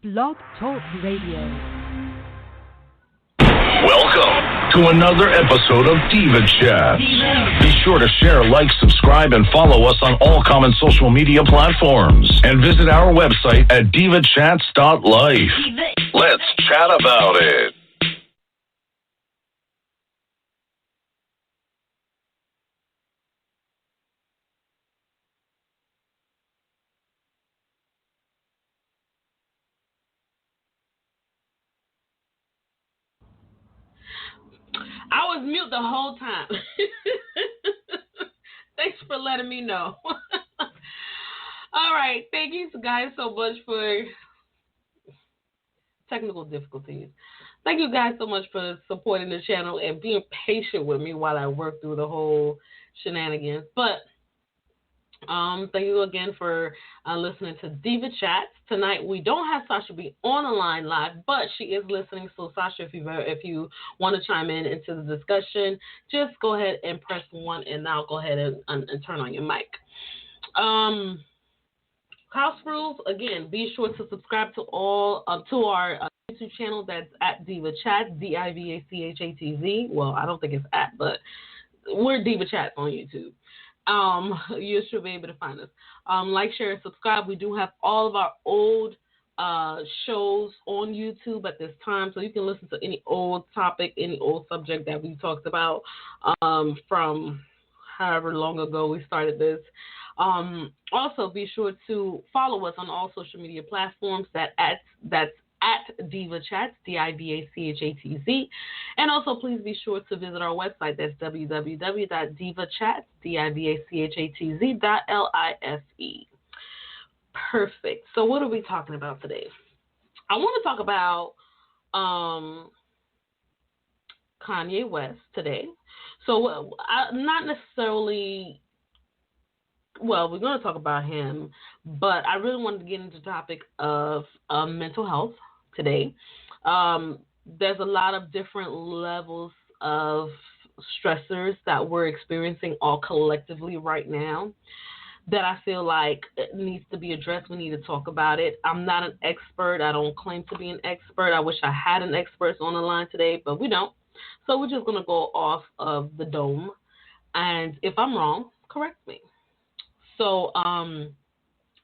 Blog Talk Radio. Welcome to another episode of DIVA CHATZ. Be sure to share, like, subscribe, and follow us on all common social media platforms. And visit our website at divachatz.life. Let's chat about it. I was mute the whole time. Thanks for letting me know. All right. Thank you guys so much for technical difficulties. Thank you guys so much for supporting the channel and being patient with me while I work through the whole shenanigans. But thank you again for listening to DIVA CHATZ. Tonight we don't have Sasha B on the line live, but she is listening. So Sasha, if you want to chime in into the discussion, just go ahead and press 1, and I'll go ahead and turn on your mic. House rules again. Be sure to subscribe to all to our YouTube channel. That's at DIVA CHATZ, DIVACHATZ. Well, I don't think it's at, but we're DIVA CHATZ on YouTube. You should be able to find us. Like, share, and subscribe. We do have all of our old shows on YouTube at this time, so you can listen to any old topic, any old subject that we talked about from however long ago we started this. Also, be sure to follow us on all social media platforms. That's at DIVA CHATZ, DIVACHATZ. And also, please be sure to visit our website. That's www.divachatz, DIVACHATZ.life. Perfect. So what are we talking about today? I want to talk about Kanye West today. So not necessarily... Well, we're going to talk about him, but I really wanted to get into the topic of mental health today. There's a lot of different levels of stressors that we're experiencing all collectively right now that I feel like it needs to be addressed. We need to talk about it. I'm not an expert. I don't claim to be an expert. I wish I had an expert on the line today, but we don't. So we're just going to go off of the dome. And if I'm wrong, correct me. So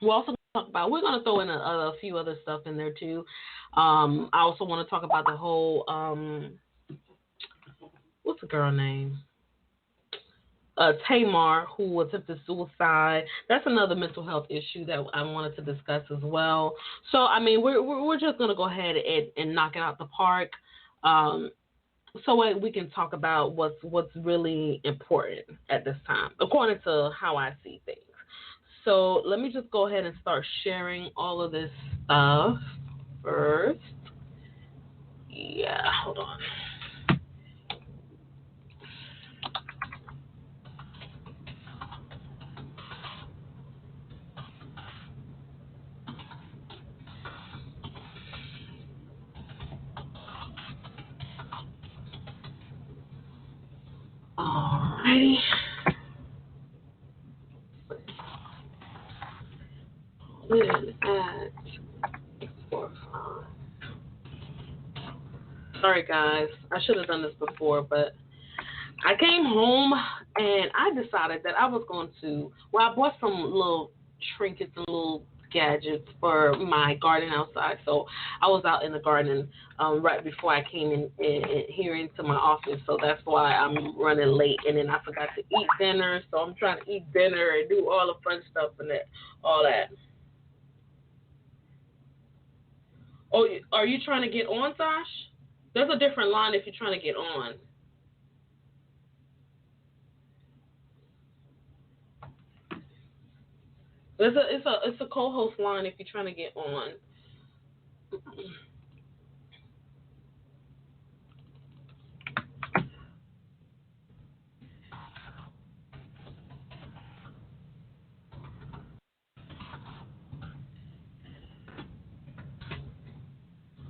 we're also going to talk about, we're going to throw in a few other stuff in there too. I also want to talk about the whole, what's the girl name? Tamar, who attempted suicide. That's another mental health issue that I wanted to discuss as well. So, I mean, we're just going to go ahead and knock it out the park. So we can talk about what's really important at this time, according to how I see things. So let me just go ahead and start sharing all of this stuff first. Yeah, hold on. Alrighty. Sorry guys, I should have done this before, but I came home and I decided that I was going to, I bought some little trinkets and little gadgets for my garden outside. So I was out in the garden right before I came in here into my office. So that's why I'm running late. And then I forgot to eat dinner. So I'm trying to eat dinner and do all the fun stuff and all that. Oh, are you trying to get on, Sash? There's a different line if you're trying to get on. It's a co-host line if you're trying to get on.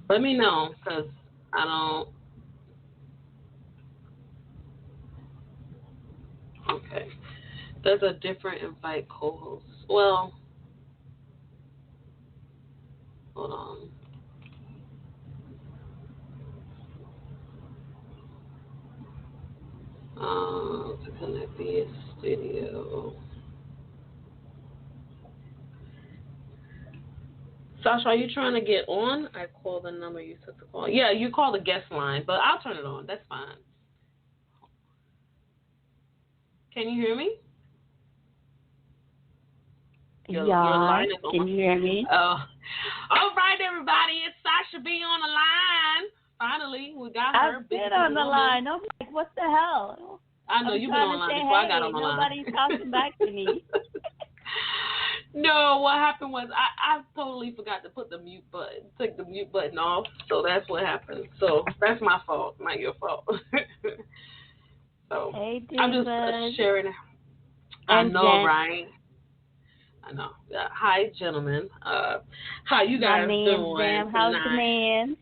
Let me know, because I don't... Okay. There's a different invite co-host. Well, hold on. Connect the studio. Sasha, are you trying to get on? I called the number you took the call. Yeah, you called the guest line, but I'll turn it on. That's fine. Can you hear me? Your line is on. Can you hear me? All right, everybody. It's Sasha B on the line. Finally, we got her. I've been on the line. I'm like, what the hell? I know you've been on the line before I got on the line. Nobody's talking back to me. No, what happened was I totally forgot to put the mute button, take the mute button off. So that's what happened. So that's my fault, not your fault. So hey, I'm just sharing. I know, Jen. right? I know. Hi, gentlemen. How you guys doing? Sam. How's the man?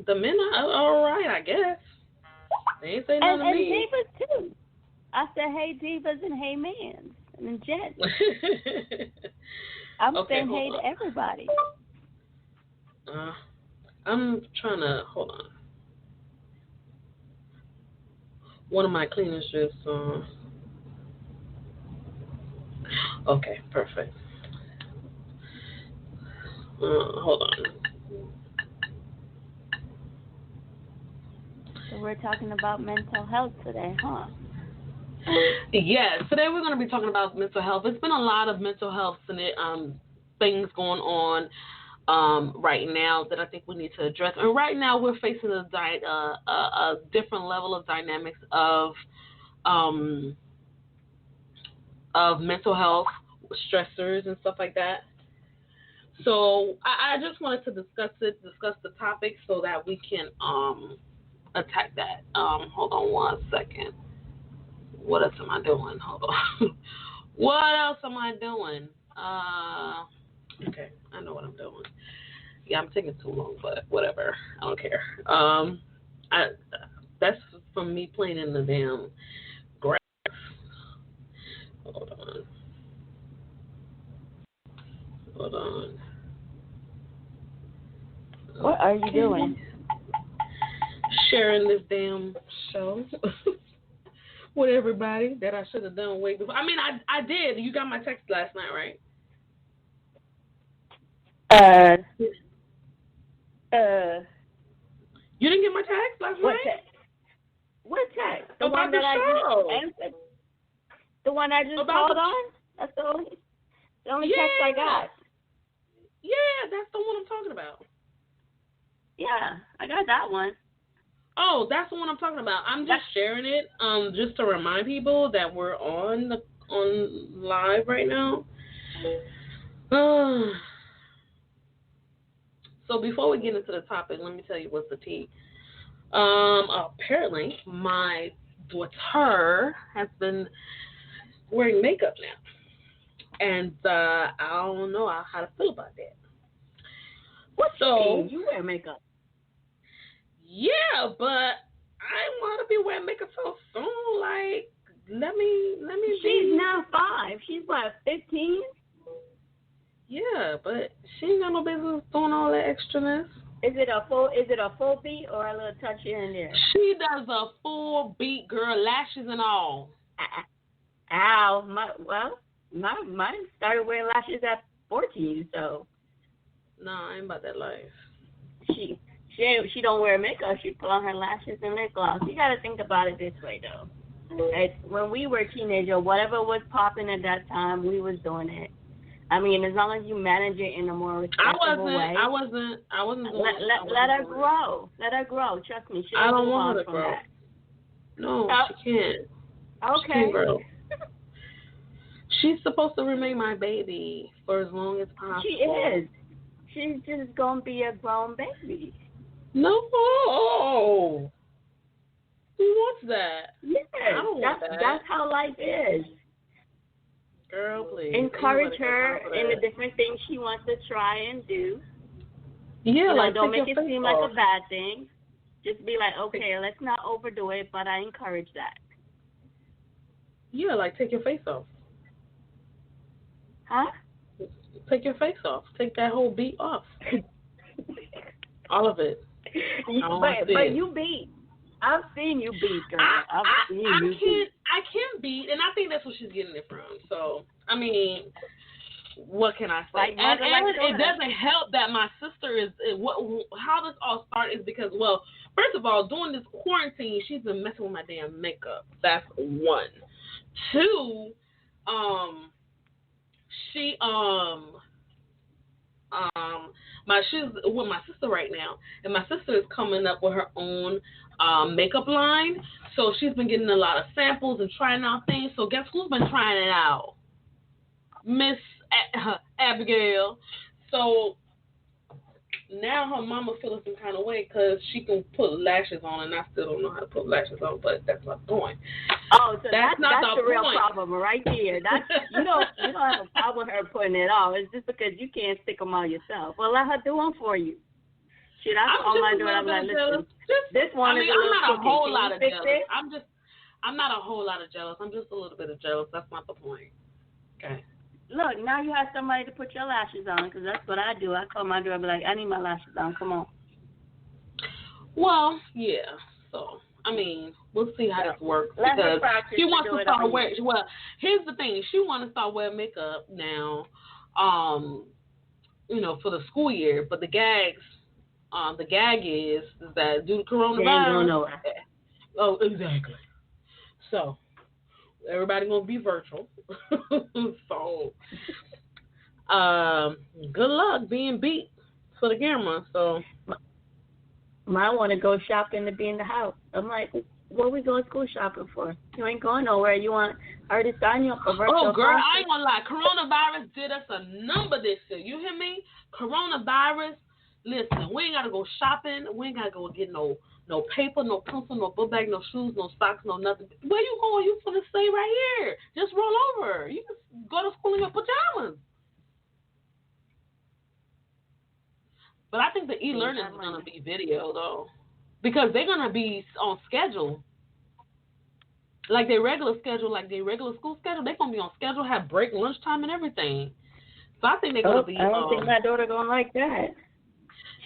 The men are all right, I guess. They ain't say nothing to me. And divas too. I said, hey, divas and hey, mans and gents. I'm saying hey to everybody. I'm trying to hold on. One of my cleaners just. Okay, perfect. Hold on. So we're talking about mental health today, huh? Yes, today we're going to be talking about mental health. It's been a lot of mental health things going on right now that I think we need to address. And right now we're facing a different level of dynamics of mental health, stressors and stuff like that. So I just wanted to discuss the topic so that we can attack that. Hold on 1 second. What else am I doing? Hold on. What else am I doing? Okay, I know what I'm doing. Yeah, I'm taking too long, but whatever. I don't care. That's from me playing in the damn grass. Hold on. What are you doing? Sharing this damn show with everybody that I should have done way before. I mean, I did. You got my text last night, right? You didn't get my text last night? What text? The one that I just answered. The one I just called on? That's the only text I got. Yeah, that's the one I'm talking about. Yeah, I got that one. Oh, that's the one I'm talking about. I'm just sharing it, just to remind people that we're on live right now. So before we get into the topic, let me tell you what's the tea. Apparently, my daughter has been wearing makeup now, and I don't know how to feel about that. You wear makeup? Yeah, but I want to be wearing makeup so soon. Like, let me. She's now 5. She's what, 15? Yeah, but she ain't got no business doing all that extraness. Is it a full beat or a little touch here and there? She does a full beat, girl, lashes and all. Ow! Mine started wearing lashes at 14, so. No, I ain't about that life. She don't wear makeup. She put on her lashes and lip gloss. You got to think about it this way, though. When we were teenagers, whatever was popping at that time, we was doing it. I mean, as long as you manage it in a more respectable way. I wasn't doing let her grow. Let her grow. Trust me. I don't want her to grow. That. No, she can't. Okay. She can't grow. She's supposed to remain my baby for as long as possible. She is. She's just going to be a grown baby. No. Who wants that? Yes. I don't want that. That's how life is. Girl, please. Encourage her in the different things she wants to try and do. Yeah, like don't make it seem like a bad thing. Just be like, okay, let's not overdo it, but I encourage that. Yeah, like take your face off. Huh? Take your face off. Take that whole beat off. All of it. But you beat. I've seen you beat, girl. I can beat, and I think that's what she's getting it from. So, I mean, what can I say? And it doesn't help that my sister is. How this all started is because, well, first of all, during this quarantine, she's been messing with my damn makeup. That's one. Two, she's with my sister right now, and my sister is coming up with her own makeup line. So she's been getting a lot of samples and trying out things. So guess who's been trying it out? Miss Abigail. So now her mama feeling some kind of way because she can put lashes on, and I still don't know how to put lashes on, but that's my point. Oh, so that's the real problem right there. You don't have a problem with her putting it on. It's just because you can't stick them on yourself. Well, let her do them for you. Shit, that's all I do. I'm like, listen, this one is a little I'm not a whole lot of jealous. It? I'm not a whole lot of jealous. I'm just a little bit of jealous. That's not the point. Okay. Look, now you have somebody to put your lashes on, because that's what I do. I call my door and be like, I need my lashes on. Come on. Well, yeah. So, I mean, we'll see how this works. Let because she wants to start wearing. Well, here's the thing. She wants to start wearing makeup now, for the school year. But the gag is that due to coronavirus. Oh, exactly. So, everybody gonna be virtual. So, good luck being beat for the camera. So, I want to go shopping to be in the house. I'm like, what are we going school shopping for? You ain't going nowhere. You want her to sign you up for virtual? Oh, girl, I ain't gonna lie. Coronavirus did us a number this year. You hear me? Coronavirus. Listen, we ain't gotta go shopping. We ain't gotta go get no paper, no pencil, no book bag, no shoes, no socks, no nothing. Where you going? You finna stay right here. Just roll over. You can go to school in your pajamas. But I think the e-learning is gonna be video though, because they're gonna be on schedule, like their regular schedule, like their regular school schedule. They're gonna be on schedule, have break, lunchtime, and everything. So I think they're gonna be. I don't think my daughter gonna like that.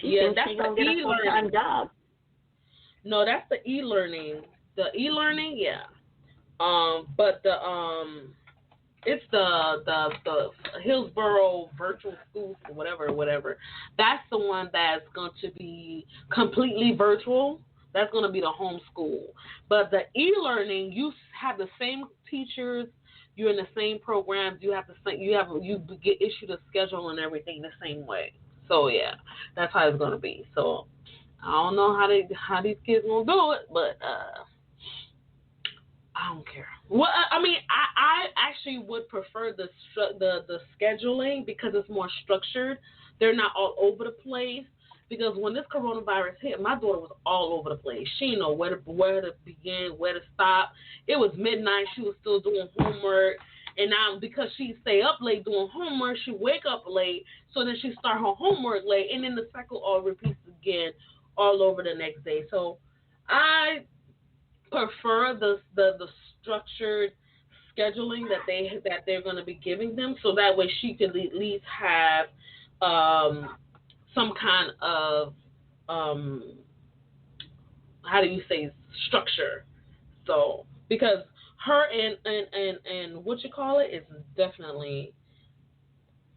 That's the e-learning job. No, that's the e-learning. The e-learning, yeah. But it's the Hillsborough virtual school, whatever. That's the one that's going to be completely virtual. That's going to be the homeschool. But the e-learning, you have the same teachers. You're in the same programs. You get issued a schedule and everything the same way. So yeah, that's how it's going to be. So. I don't know how these kids gonna do it, but I don't care. Well, I mean, I actually would prefer the scheduling because it's more structured. They're not all over the place. Because when this coronavirus hit, my daughter was all over the place. She didn't know where to begin, where to stop. It was midnight. She was still doing homework. And now, because she stay up late doing homework, she wake up late. So then she start her homework late, and then the cycle all repeats again. All over the next day. So I prefer the structured scheduling that they're going to be giving them, so that way she can at least have some kind of how do you say structure. So because her and what you call it is definitely.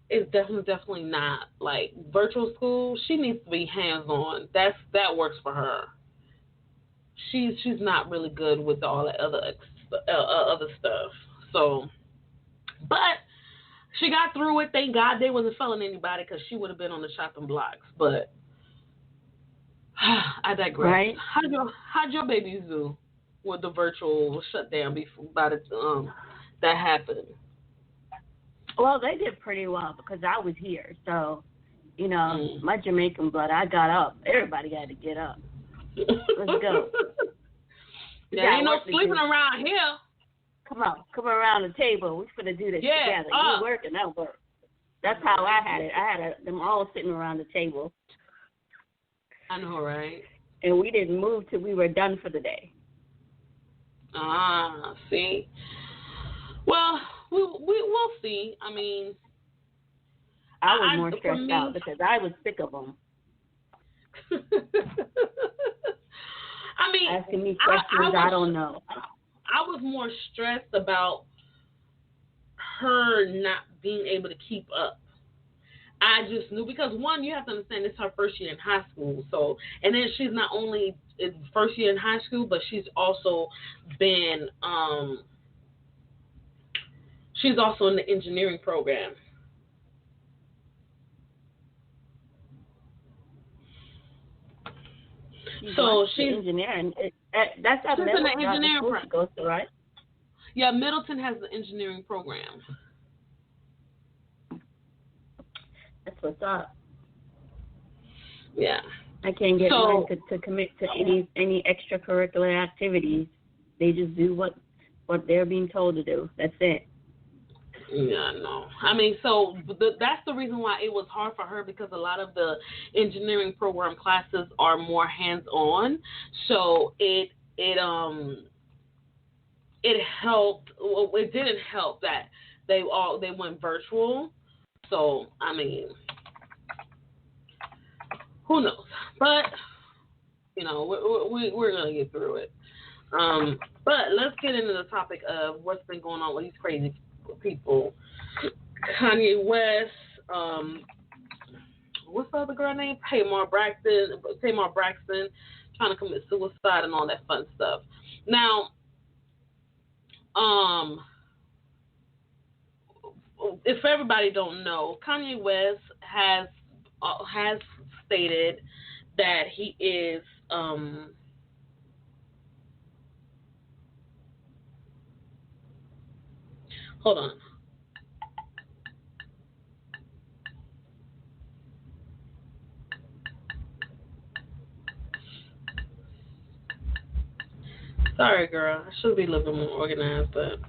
It's definitely not like virtual school. She needs to be hands-on. That works for her. She's not really good with all that other stuff. So, but she got through it. Thank God they wasn't failing anybody because she would have been on the chopping blocks. But I digress. Right? How'd your babies do with the virtual shutdown that happened? Well, they did pretty well because I was here. So, my Jamaican blood, I got up. Everybody had to get up. Let's go. There ain't no sleeping around here. Come on. Come around the table. We're going to do this together. You work and I work. That's how I had it. I had them all sitting around the table. I know, right? And we didn't move till we were done for the day. See? Well, we'll see. I mean, I was more stressed out because I was sick of them. I asking me questions I don't know. I was more stressed about her not being able to keep up. I just knew, because one, you have to understand, it's her first year in high school. So, and then she's not only in first year in high school, but she's also been, she's also in the engineering program. She's engineering. That's at Middleton. She's in the engineering program. She goes to, right? Yeah, Middleton has the engineering program. That's what's up. Yeah. I can't get mine to commit to any extracurricular activities. They just do what they're being told to do. That's it. Yeah, no. I mean, so that's the reason why it was hard for her, because a lot of the engineering program classes are more hands-on. So it helped. Well, it didn't help that they went virtual. So I mean, who knows? But you know, we're gonna get through it. But let's get into the topic of what's been going on with these crazy people. Kanye West, what's the other girl name? Tamar Braxton trying to commit suicide and all that fun stuff. Now, if everybody don't know, Kanye West has stated that he is hold on. Sorry, girl. I should be a little bit more organized, but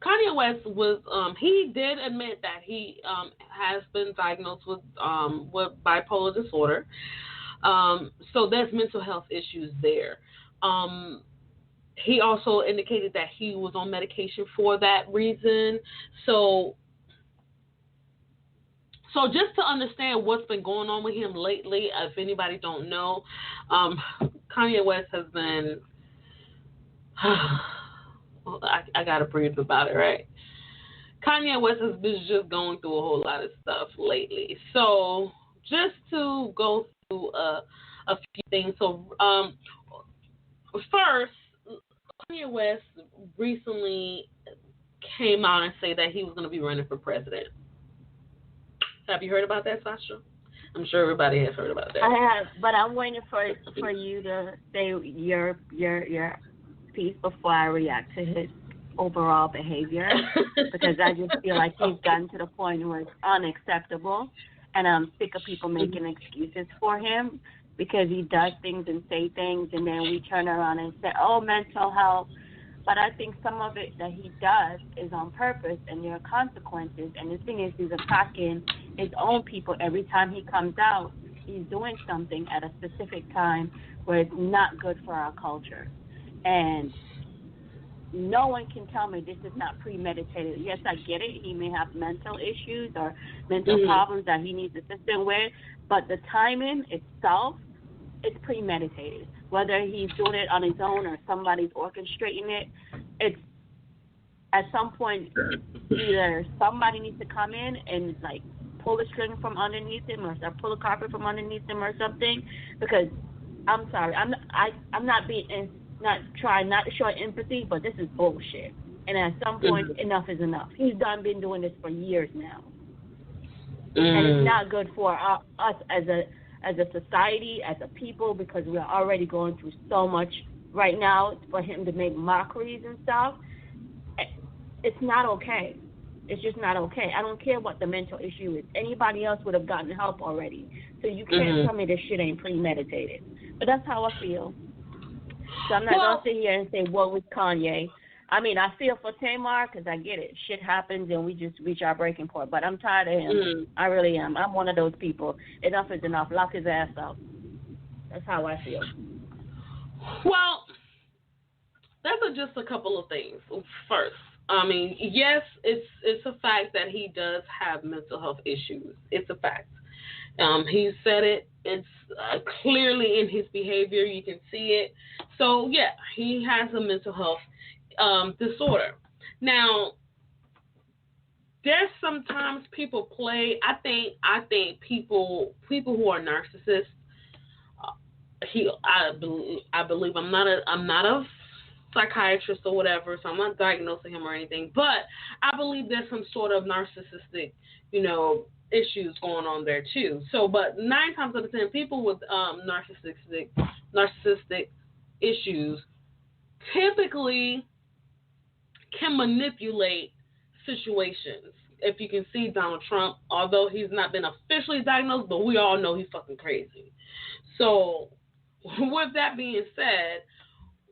Kanye West was he did admit that he has been diagnosed with bipolar disorder. So there's mental health issues there. He also indicated that he was on medication for that reason. So just to understand what's been going on with him lately, if anybody don't know, Kanye West has been, I gotta breathe about it, right? Kanye West has been just going through a whole lot of stuff lately. So just to go through a few things. So first, Kanye West recently came out and said that he was going to be running for president. Have you heard about that, Sasha? I'm sure everybody has heard about that. I have, but I'm waiting for you to say your piece before I react to his overall behavior, because I just feel like he's gotten to the point where it's unacceptable, and I'm sick of people making excuses for him, because he does things and say things, and then we turn around and say, oh, mental health. But I think some of it that he does is on purpose, and there are consequences. And the thing is, he's attacking his own people every time he comes out. He's doing something at a specific time where it's not good for our culture. And no one can tell me this is not premeditated. Yes, I get it. He may have mental issues or mental problems that he needs assistance with, but the timing itself, it's premeditated. Whether he's doing it on his own or somebody's orchestrating it, it's at some point either somebody needs to come in and like pull the string from underneath him, or pull the carpet from underneath him or something. Because I'm sorry, I'm not trying to show empathy, but this is bullshit. And at some point, enough is enough. He's been doing this for years now, and it's not good for us as a society, as a people, because we're already going through so much right now. For him to make mockeries and stuff, it's not okay. It's just not okay. I don't care what the mental issue is. Anybody else would have gotten help already. So you can't tell me this shit ain't premeditated. But that's how I feel. So I'm not going to sit here and say, what was Kanye? I mean, I feel for Tamar, because I get it. Shit happens and we just reach our breaking point. But I'm tired of him. I really am. I'm one of those people. Enough is enough. Lock his ass up. That's how I feel. Well, just a couple of things. First, I mean, yes, it's a fact that he does have mental health issues. It's a fact. He said it. It's clearly in his behavior. You can see it. So yeah, he has a mental health disorder. Now, there's sometimes people play. I think people who are narcissists. I believe I'm not a psychiatrist or whatever, so I'm not diagnosing him or anything. But I believe there's some sort of narcissistic, issues going on there too. So, but 9 times out of 10, people with narcissistic issues typically can manipulate situations. If you can see Donald Trump, although he's not been officially diagnosed, but we all know he's fucking crazy. So, with that being said,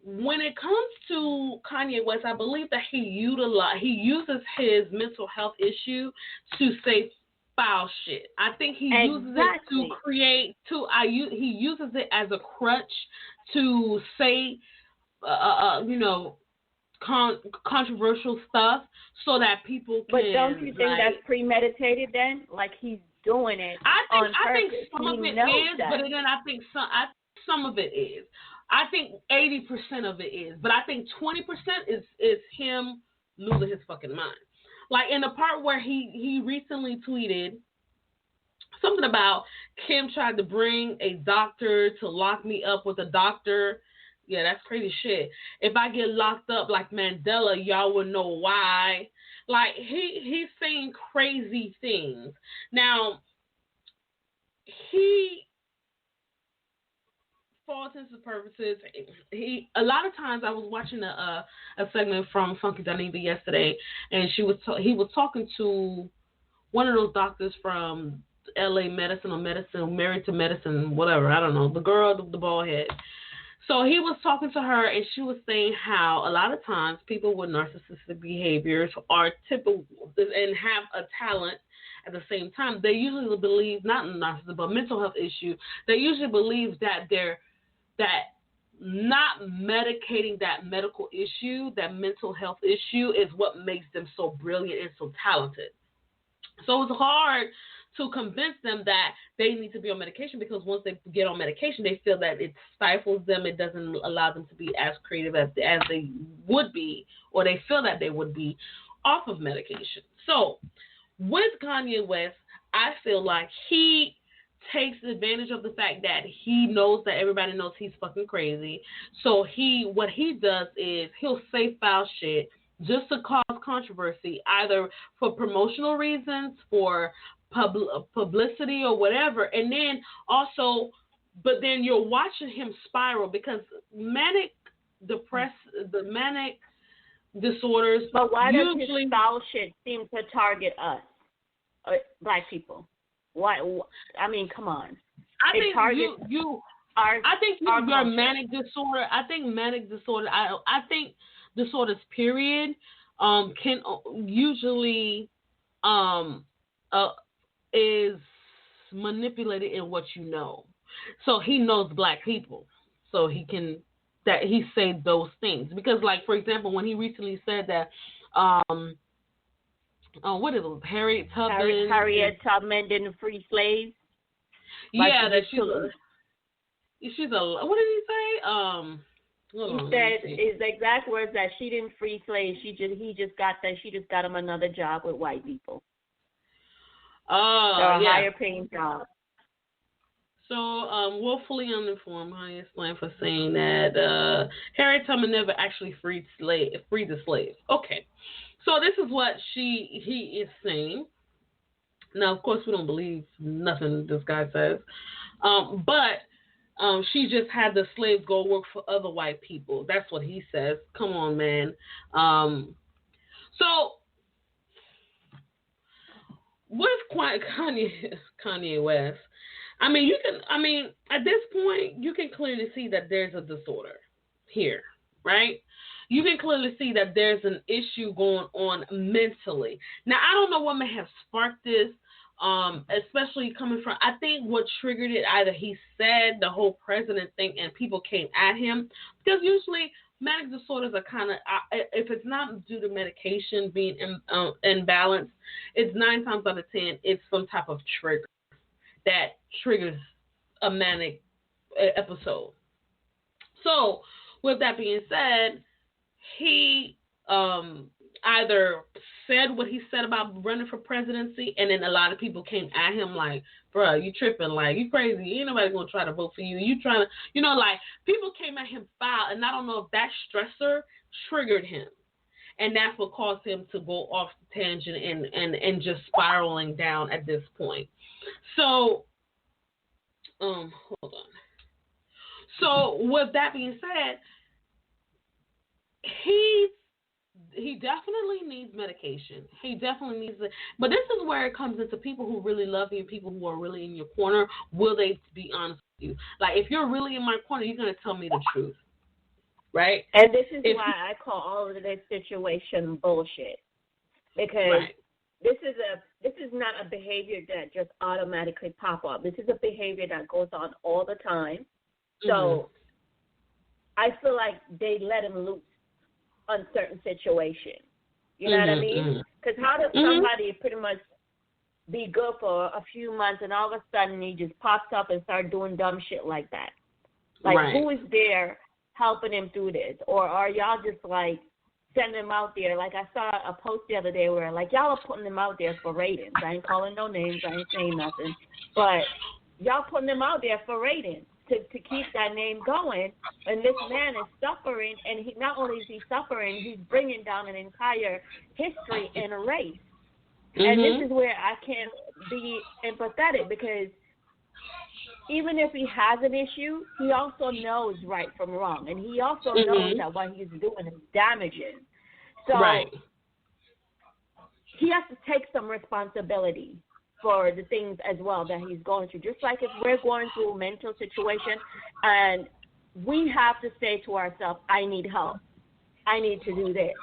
when it comes to Kanye West, I believe that he uses his mental health issue to say foul shit. I think he uses it to create. He uses it as a crutch to say, controversial stuff, so that people can. But don't you think that's premeditated then? Like he's doing it on purpose. I think some of it is, but then I think some of it is. I think 80% of it is, but I think 20% is him losing his fucking mind. Like in the part where he recently tweeted something about Kim tried to bring a doctor to lock me up with a doctor. Yeah, that's crazy shit. If I get locked up like Mandela, y'all would know why. Like he's saying crazy things. Now he, for all intents and purposes, a lot of times I was watching a segment from Funky Dineva yesterday, and he was talking to one of those doctors from LA Medicine or Married to Medicine, whatever, I don't know, the girl, the bald head. So he was talking to her, and she was saying how a lot of times people with narcissistic behaviors are typical and have a talent at the same time. They usually believe, not narcissism, but mental health issue, they usually believe that not medicating that medical issue, that mental health issue, is what makes them so brilliant and so talented. So it's hard to convince them that they need to be on medication, because once they get on medication, they feel that it stifles them. It doesn't allow them to be as creative as they would be, or they feel that they would be off of medication. So with Kanye West, I feel like he takes advantage of the fact that he knows that everybody knows he's fucking crazy. So what he does is he'll say foul shit just to cause controversy, either for promotional reasons, for publicity or whatever. And then also, but then you're watching him spiral, because the manic disorders. But why does his foul shit seem to target us, black people? Why? I mean, come on. I think your manic disorder. I think manic disorder. I think disorders, period, can usually is manipulated in what you know. So he knows black people, so he say those things, because, like, for example, when he recently said that what is it? Harriet Tubman didn't free slaves. Yeah, that she's a. What did he say? He said his exact words that she didn't free slaves. She just got him another job with white people. Oh, yeah. Higher paying job. So, woefully uninformed, I explain for saying that Harriet Tubman never actually freed the slaves. Okay. So this is what he is saying. Now, of course, we don't believe nothing this guy says. But she just had the slaves go work for other white people. That's what he says. Come on, man. So with Kanye West, at this point, you can clearly see that there's a disorder here, right? You can clearly see that there's an issue going on mentally. Now, I don't know what may have sparked this, especially coming from, I think what triggered it, either he said the whole president thing and people came at him, because usually manic disorders are kind of, if it's not due to medication being imbalanced, it's 9 times out of 10, it's some type of trigger that triggers a manic episode. So, with that being said, he either said what he said about running for presidency, and then a lot of people came at him like, bro, you tripping, like, you crazy, ain't nobody gonna try to vote for you, you trying to, like, people came at him foul, and I don't know if that stressor triggered him, and that's what caused him to go off the tangent and just spiraling down at this point. So, hold on. So, with that being said, he definitely needs medication. He definitely needs it. But this is where it comes into people who really love you, people who are really in your corner. Will they be honest with you? Like, if you're really in my corner, you're going to tell me the truth, right? And this is why I call all of this situation bullshit. Because this is not a behavior that just automatically pop up. This is a behavior that goes on all the time. So I feel like they let him loose on certain situations. You know what I mean? Because how does somebody pretty much be good for a few months and all of a sudden he just pops up and start doing dumb shit like that? Like, who is there helping him through this? Or are y'all just, like, sending him out there? Like, I saw a post the other day where, like, y'all are putting him out there for ratings. I ain't calling no names. I ain't saying nothing. But y'all putting him out there for ratings. To keep that name going, and this man is suffering, and he not only is he suffering, he's bringing down an entire history and a race. And this is where I can't be empathetic, because even if he has an issue, he also knows right from wrong, and he also knows that what he's doing is damaging. So he has to take some responsibility for the things as well that he's going through. Just like if we're going through a mental situation and we have to say to ourselves, I need help. I need to do this,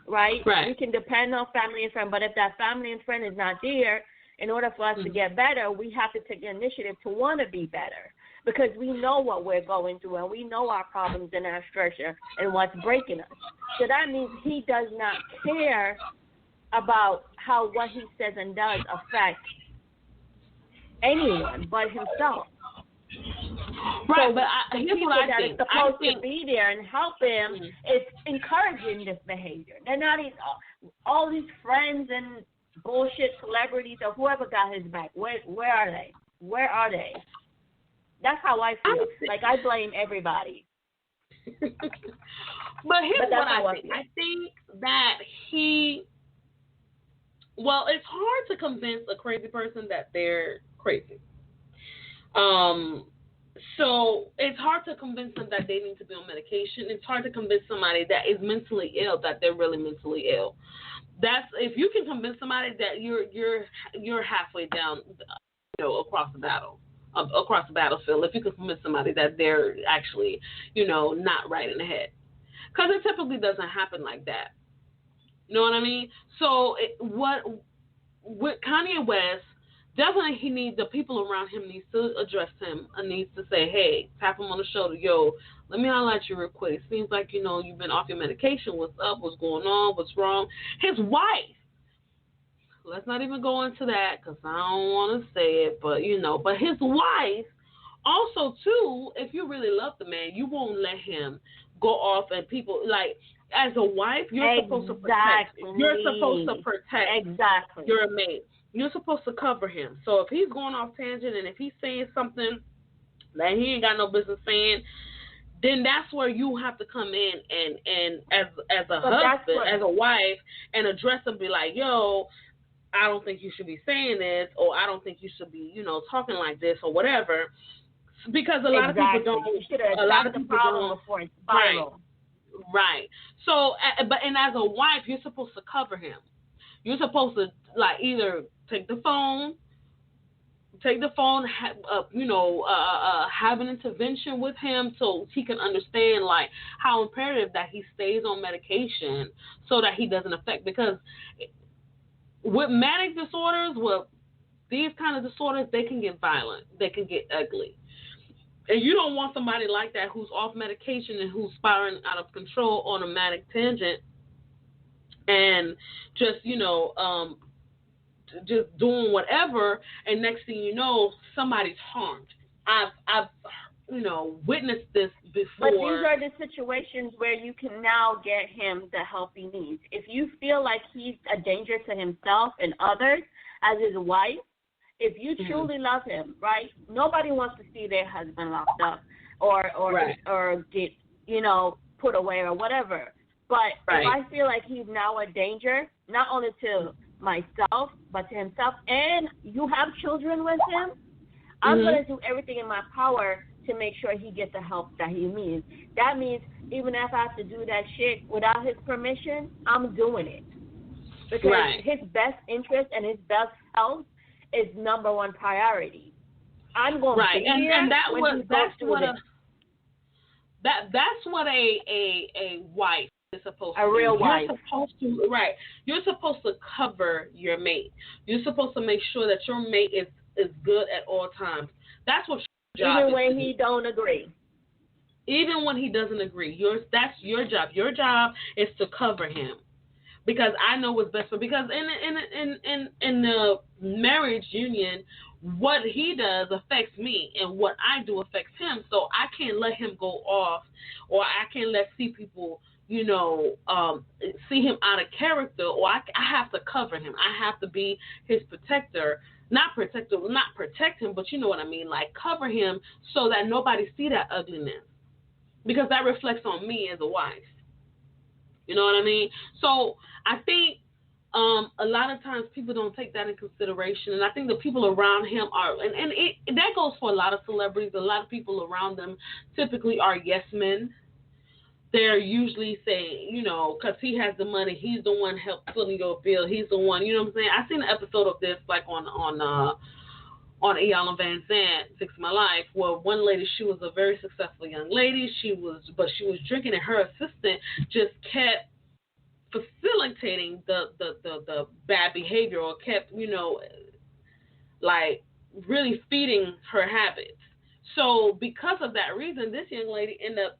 right? We can depend on family and friend, but if that family and friend is not there, in order for us to get better, we have to take the initiative to want to be better, because we know what we're going through and we know our problems and our structure and what's breaking us. So that means he does not care about how what he says and does affect anyone but himself. So but here's what I think. That's supposed to be there and help him is encouraging this behavior. They're not all these friends and bullshit celebrities or whoever got his back. Where are they? Where are they? That's how I feel. Like, I blame everybody. But here's what I think. I think that it's hard to convince a crazy person that they're crazy. So it's hard to convince them that they need to be on medication. It's hard to convince somebody that is mentally ill that they're really mentally ill. That's if you can convince somebody that you're halfway down, across the battlefield. If you can convince somebody that they're actually, not right in the head, because it typically doesn't happen like that. You know what I mean? So with Kanye West, definitely he needs, the people around him needs to address him and needs to say, hey, tap him on the shoulder, yo, let me holler at you real quick. It seems like, you've been off your medication. What's up? What's going on? What's wrong? His wife, let's not even go into that because I don't want to say it, but his wife also, too, if you really love the man, you won't let him go off and people, like, as a wife, you're supposed to protect. You're supposed to protect your mate. You're supposed to cover him. So if he's going off tangent and if he's saying something that he ain't got no business saying, then that's where you have to come in and as a husband, as a wife, and address him, be like, yo, I don't think you should be saying this, or I don't think you should be, talking like this, or whatever. Because a lot of people don't. A lot of people don't. Right. So, but as a wife, you're supposed to cover him. You're supposed to either take the phone, have an intervention with him so he can understand how imperative that he stays on medication so that he doesn't affect, because with manic disorders, with these kind of disorders, they can get violent, they can get ugly. And you don't want somebody like that who's off medication and who's spiraling out of control on a manic tangent and just, just doing whatever, and next thing you know, somebody's harmed. I've witnessed this before. But these are the situations where you can now get him the help he needs. If you feel like he's a danger to himself and others as his wife, if you truly love him, right? Nobody wants to see their husband locked up or get, put away or whatever. But if I feel like he's now a danger, not only to myself, but to himself, and you have children with him, I'm going to do everything in my power to make sure he gets the help that he needs. That means even if I have to do that shit without his permission, I'm doing it. Because his best interest and his best health is number one priority. I'm going to be here when he goes through this. That's what a wife is supposed to do. A real wife. You're supposed to cover your mate. You're supposed to make sure that your mate is good at all times. That's what your job is. Even when he don't agree. Even when he doesn't agree. That's your job. Your job is to cover him. Because I know what's best for. Because in the marriage union, what he does affects me, and what I do affects him. So I can't let him go off, or I can't see people, see him out of character, or I have to cover him. I have to be his protector. Not protect him, but you know what I mean. Like cover him so that nobody see that ugliness, because that reflects on me as a wife. You know what I mean? So I think a lot of times people don't take that in consideration, and I think the people around him are, and that goes for a lot of celebrities. A lot of people around them typically are yes men. They're usually saying, because he has the money, he's the one filling your bill. He's the one, you know what I'm saying? I seen an episode of this like on Iyanla Vanzant, Fix My Life, where one lady, she was a very successful young lady. She was drinking, and her assistant just kept facilitating the bad behavior, or kept, like really feeding her habits. So because of that reason, this young lady ended up,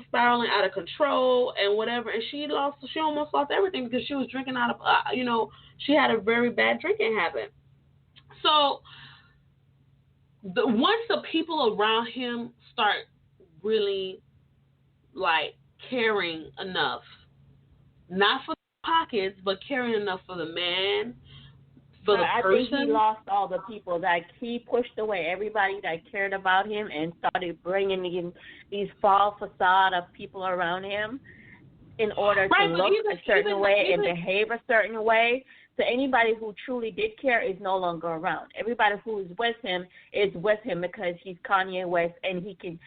spiraling out of control and whatever, and she almost lost everything because she was drinking out of, she had a very bad drinking habit. So once the people around him start really like caring enough, not for the pockets, but caring enough for the man, for the person. I think he lost all the people. That he pushed away everybody that cared about him and started bringing in these false facade of people around him in order to look a certain way and behave a certain way. So anybody who truly did care is no longer around. Everybody who is with him is with him because he's Kanye West and he can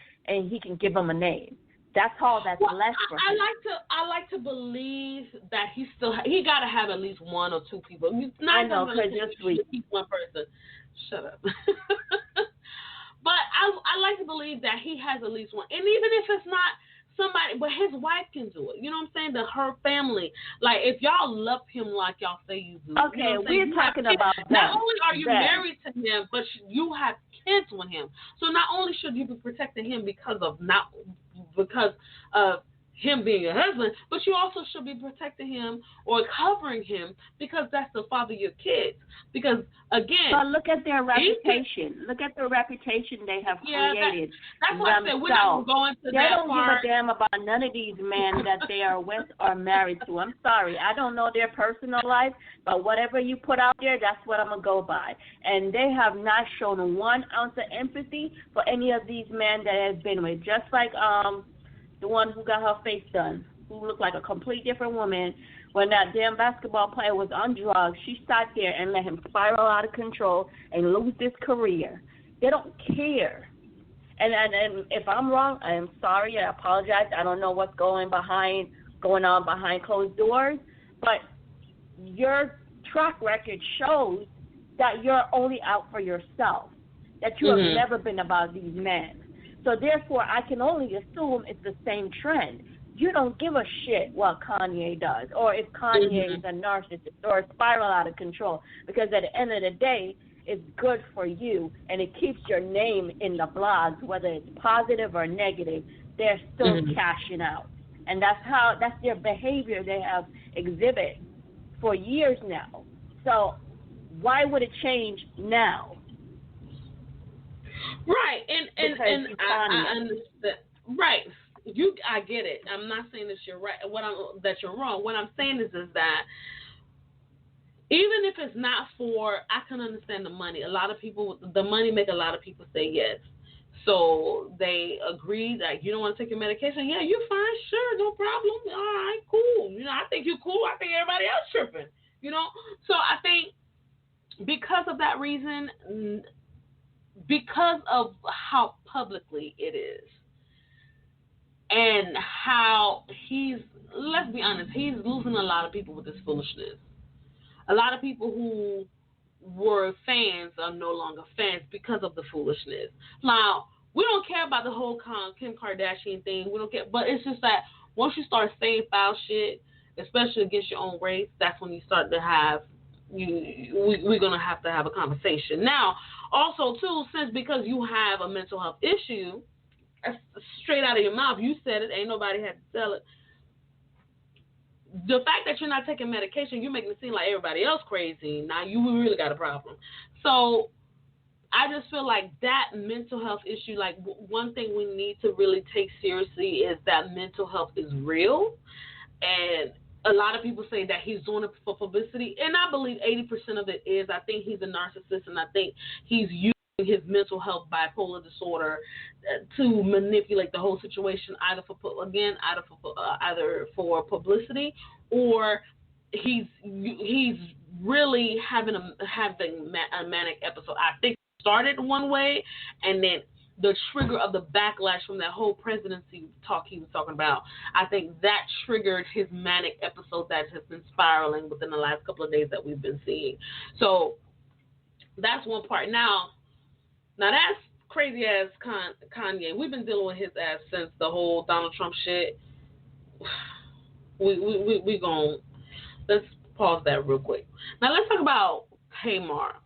give him a name. That's all that's left for him. I like to believe that he got to have at least one or two people. I know, because you're sweet. One person. Shut up. But I like to believe that he has at least one. And even if it's not somebody, but his wife can do it. You know what I'm saying? Her family. Like, if y'all love him like y'all say you do. Okay, we're talking about that. Not only are you married to him, but you have kids with him. So not only should you be protecting him because of him being your husband, but you also should be protecting him or covering him because that's the father of your kids. Because again, but look at their reputation. Look at the reputation they have created. That's why I said we're not going to that part. They don't give a damn about none of these men that they are with or married to. I'm sorry, I don't know their personal life, but whatever you put out there, that's what I'm gonna go by. And they have not shown 1 ounce of empathy for any of these men that has been with. Just like the one who got her face done, who looked like a complete different woman. When that damn basketball player was on drugs, she sat there and let him spiral out of control and lose his career. They don't care. And if I'm wrong, I am sorry. I apologize. I don't know what's going on behind closed doors. But your track record shows that you're only out for yourself, that you have never been about these men. So therefore, I can only assume it's the same trend. You don't give a shit what Kanye does, or if Kanye is a narcissist or a spiral out of control, because at the end of the day, is good for you and it keeps your name in the blogs, whether it's positive or negative, they're still cashing out. And that's their behavior they have exhibited for years now. So why would it change now? Right, and I understand. Right, I get it. I'm not saying that you're right. That you're wrong. What I'm saying is that even if it's not for, I can understand the money. The money make a lot of people say yes. So they agree that you don't want to take your medication. Yeah, you're fine. Sure, no problem. All right, cool. I think you're cool. I think everybody else tripping. So I think because of that reason, because of how publicly it is and how let's be honest, he's losing a lot of people with this foolishness. A lot of people who were fans are no longer fans because of the foolishness. Now, we don't care about the whole Kim Kardashian thing. We don't care. But it's just that once you start saying foul shit, especially against your own race, that's when you start to have, we're going to have a conversation. Now, also, too, because you have a mental health issue, straight out of your mouth, you said it, ain't nobody had to tell it. The fact that you're not taking medication, you're making it seem like everybody else crazy. Now you really got a problem. So I just feel like that mental health issue, like one thing we need to really take seriously is that mental health is real. And a lot of people say that he's doing it for publicity. And I believe 80% of it is. I think he's a narcissist, and I think he's using his mental health bipolar disorder to manipulate the whole situation, either for publicity, or he's really having a manic episode. I think it started one way, and then the trigger of the backlash from that whole presidency talk he was talking about, I think that triggered his manic episode that has been spiraling within the last couple of days that we've been seeing. So that's one part. Now that's crazy ass Kanye. We've been dealing with his ass since the whole Donald Trump shit. We gon' let's pause that real quick. Now let's talk about Tamar.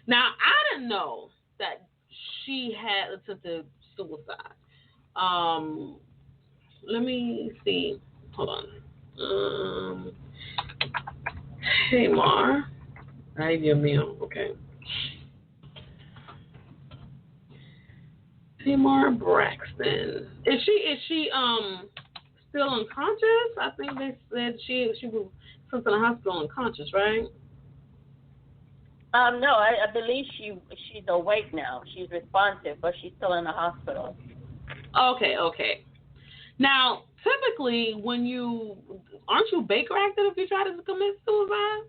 Now I didn't know that she had attempted suicide. Let me see. Hold on. Tamar. Ay, Dios mío. Okay. Tamar Braxton. Is she still unconscious? I think they said she was sent to the hospital unconscious, right? No, I believe she's awake now. She's responsive, but she's still in the hospital. Okay. Now, typically, aren't you Baker acted if you try to commit suicide?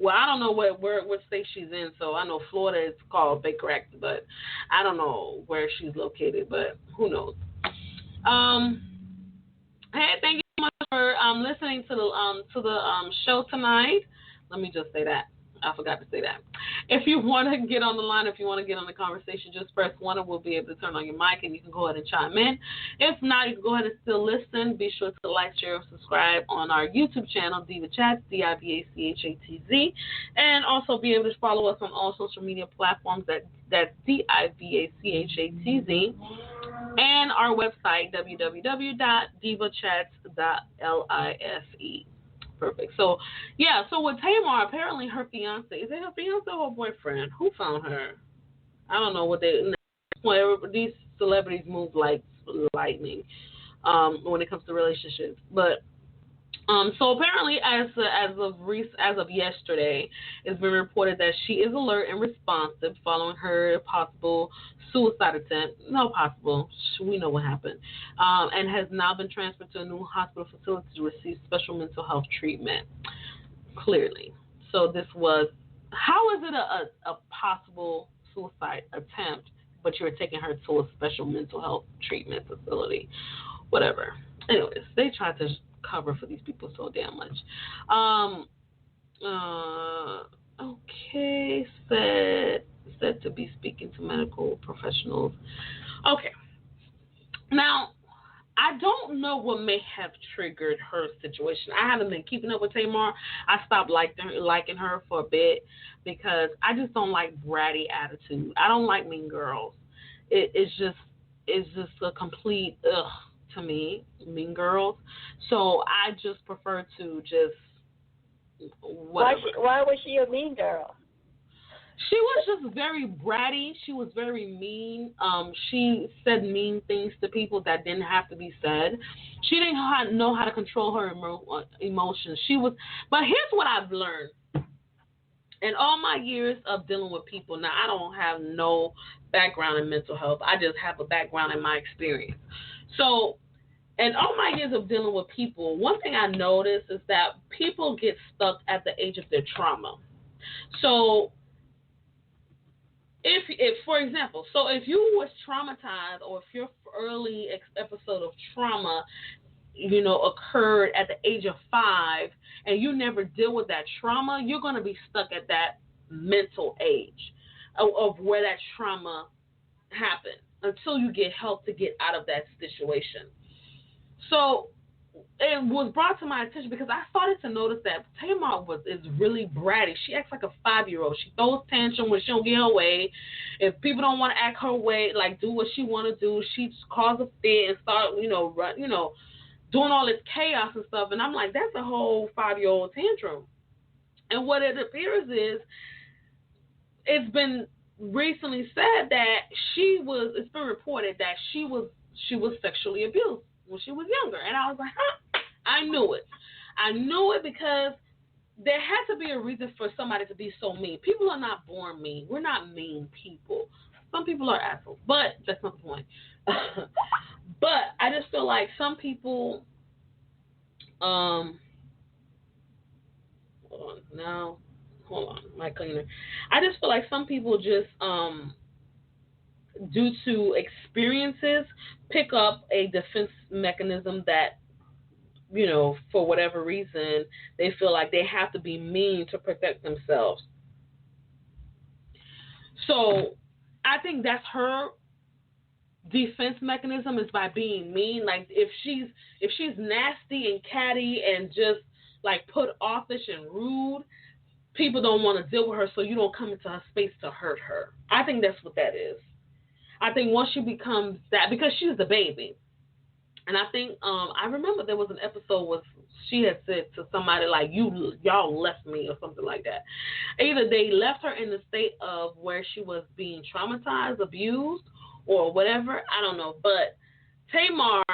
Well, I don't know what state she's in, so I know Florida is called Baker Act, but I don't know where she's located, but who knows. Hey, thank you so much for listening to the show tonight. Let me just say that. I forgot to say that. If you want to get on the line, if you want to get on the conversation, just press 1 and we'll be able to turn on your mic and you can go ahead and chime in. If not, you can go ahead and still listen. Be sure to like, share, and subscribe on our YouTube channel, DIVA CHATZ, DIVACHATZ, and also be able to follow us on all social media platforms. That's DIVACHATZ, and our website, www.divachatz.life. Perfect. So with Tamar, apparently her fiance, is it her fiance or boyfriend? Who found her? I don't know what these celebrities move like lightning when it comes to relationships. But so apparently as of yesterday, it's been reported that she is alert and responsive following her possible suicide attempt. We know what happened, and has now been transferred to a new hospital facility to receive special mental health treatment. Clearly, so this was. How is it a possible suicide attempt, but you're taking her to a special mental health treatment facility? Whatever. Anyways, they tried to cover for these people so damn much. Okay, said to be speaking to medical professionals. Okay. Now, I don't know what may have triggered her situation. I haven't been keeping up with Tamar. I stopped liking her for a bit because I just don't like bratty attitude. I don't like mean girls. It's just a complete ugh to me, mean girls. So I just prefer to just whatever. Why was she a mean girl? She was just very bratty. She was very mean. She said mean things to people that didn't have to be said. She didn't know how to control her emotions. But here's what I've learned. In all my years of dealing with people, now I don't have no background in mental health. I just have a background in my experience. So in all my years of dealing with people, one thing I noticed is that people get stuck at the age of their trauma. So if for example, so if you was traumatized or if your early episode of trauma, occurred at the age of 5 and you never deal with that trauma, you're going to be stuck at that mental age of where that trauma happened until you get help to get out of that situation. So it was brought to my attention because I started to notice that Tamar is really bratty. She acts like a 5-year-old. She throws tantrum when she don't get her way. If people don't want to act her way, like do what she want to do, she just cause a fit and start, doing all this chaos and stuff. And I'm like, that's a whole 5-year-old tantrum. And what it appears is, it's been recently said that it's been reported that she was sexually abused when she was younger. And I was like, I knew it. I knew it because there had to be a reason for somebody to be so mean. People are not born mean. We're not mean people. Some people are assholes, but that's not the point. But I just feel like some people, hold on, my cleaner. I just feel like some people just, due to experiences, pick up a defense mechanism that, for whatever reason, they feel like they have to be mean to protect themselves. So I think that's her defense mechanism, is by being mean. Like if she's nasty and catty and just like put offish and rude, people don't want to deal with her, so you don't come into her space to hurt her. I think that's what that is. I think once she becomes that, because she's the baby. And I think, I remember there was an episode where she had said to somebody like, y'all left me or something like that. Either they left her in the state of where she was being traumatized, abused, or whatever. I don't know. But Tamar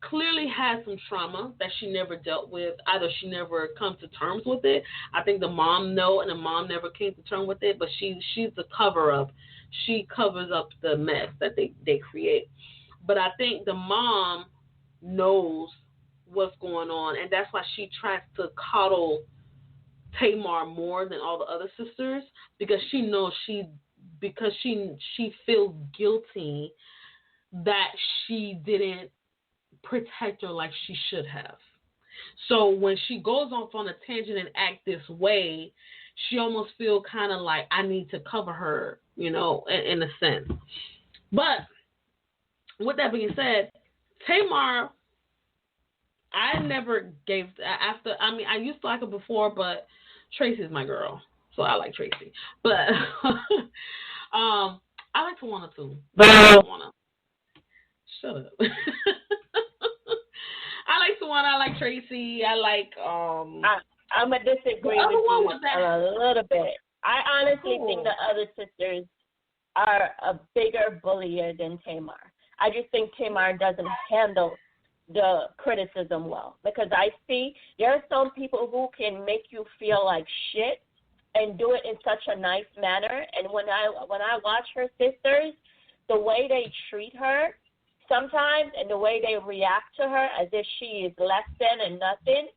clearly has some trauma that she never dealt with. Either she never come to terms with it. I think the mom and the mom never came to terms with it. But she's the cover-up. She covers up the mess that they create. But I think the mom knows what's going on, and that's why she tries to coddle Tamar more than all the other sisters, because she knows she feels guilty that she didn't protect her like she should have. So when she goes off on a tangent and act this way, she almost feels kind of like, I need to cover her, in a sense. But with that being said, Tamar, I never gave after. I mean, I used to like her before, but Tracy's my girl, so I like Tracy. But I like Tawana too. Tawana, shut up. I like Tawana. I like Tracy. I like. I'm gonna disagree with you a little bit. I honestly think the other sisters are a bigger bullier than Tamar. I just think Tamar doesn't handle the criticism well, because I see there are some people who can make you feel like shit and do it in such a nice manner. And when I watch her sisters, the way they treat her sometimes and the way they react to her as if she is less than and nothing,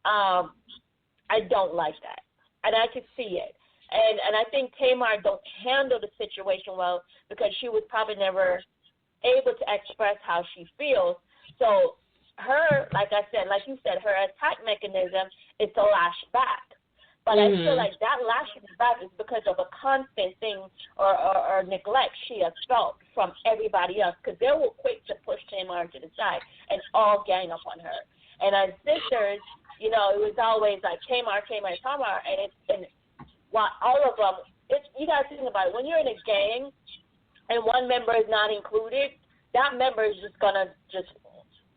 I don't like that, and I can see it. And I think Tamar don't handle the situation well because she was probably never able to express how she feels. So her, like I said, like you said, her attack mechanism is to lash back. But I feel like that lashing back is because of a constant thing or neglect she has felt from everybody else, because they were quick to push Tamar to the side and all gang up on her. And as sisters, you know, it was always like Tamar, and while all of them, you got to think about it. When you're in a gang and one member is not included, that member is just going to just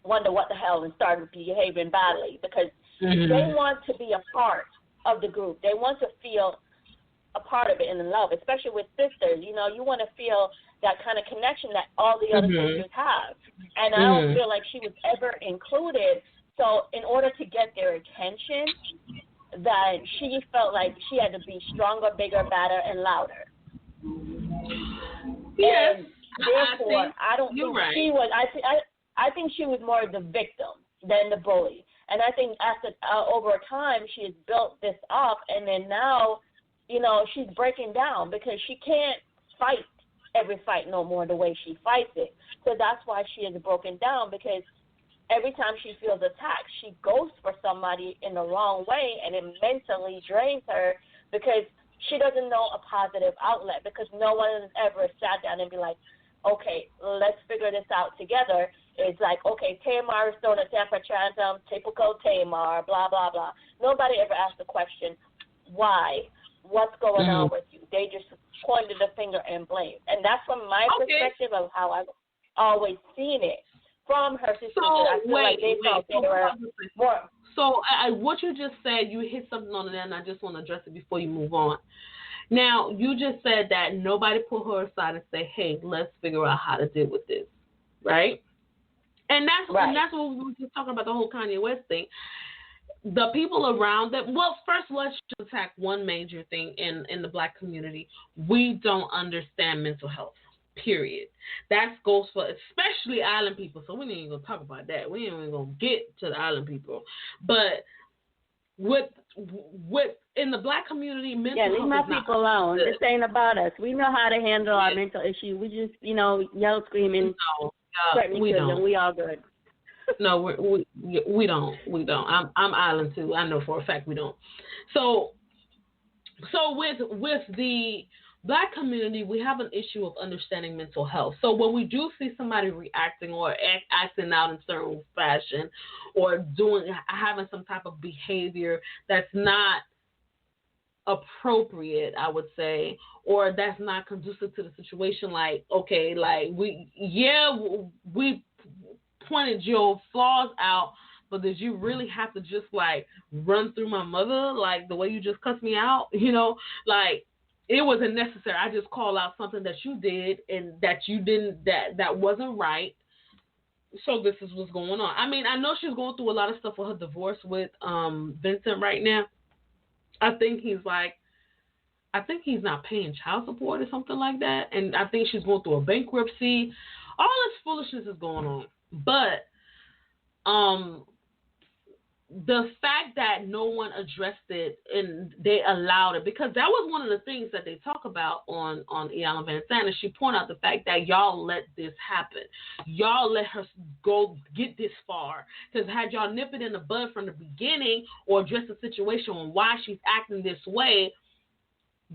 wonder what the hell and start behaving badly, because they want to be a part of the group. They want to feel a part of it and in love, especially with sisters. You know, you want to feel that kind of connection that all the other sisters have. And I don't feel like she was ever included. So in order to get their attention, that she felt like she had to be stronger, bigger, badder, and louder. Yes. And therefore, I don't think right. she was. I think she was more the victim than the bully. And I think after over time, she has built this up, and then now, you know, she's breaking down because she can't fight every fight no more the way she fights it. So that's why she is broken down, because every time she feels attacked, she goes for somebody in the wrong way, and it mentally drains her because she doesn't know a positive outlet, because no one has ever sat down and be like, okay, let's figure this out together. It's like, okay, Tamar is throwing a temper tantrum, typical Tamar, blah, blah, blah. Nobody ever asked the question, why? What's going on with you? They just pointed the finger and blamed. And that's from my perspective of how I've always seen it from her sister. I feel like they felt they were more. So what you just said, you hit something on there, and I just want to address it before you move on. Now, you just said that nobody put her aside and say, hey, let's figure out how to deal with this, right? And that's what we were just talking about, the whole Kanye West thing. The people around them, well, first let's attack one major thing in the black community. We don't understand mental health, period. That goes for especially island people, so we ain't even going to talk about that. We ain't even going to get to the island people. But with in the black community, mental health leave my people alone. This ain't about us. We know how to handle our mental issue. We just, you know, yell, screaming. We don't. We all good. No, we don't. We don't. I'm island too. I know for a fact we don't. So with the black community, we have an issue of understanding mental health. So when we do see somebody reacting or acting out in certain fashion, or having some type of behavior that's not appropriate, I would say, or that's not conducive to the situation, like, okay, like we pointed your flaws out, but did you really have to just like run through my mother like the way you just cussed me out? You know, like it wasn't necessary. I just call out something that you did and that you didn't, that wasn't right. So this is what's going on. I mean, I know she's going through a lot of stuff with her divorce with Vincent right now. I think he's not paying child support or something like that. And I think she's going through a bankruptcy. All this foolishness is going on. But the fact that no one addressed it and they allowed it, because that was one of the things that they talk about on Iyanla Vanzant. She pointed out the fact that y'all let this happen. Y'all let her go get this far. Because had y'all nipped it in the bud from the beginning or addressed the situation on why she's acting this way,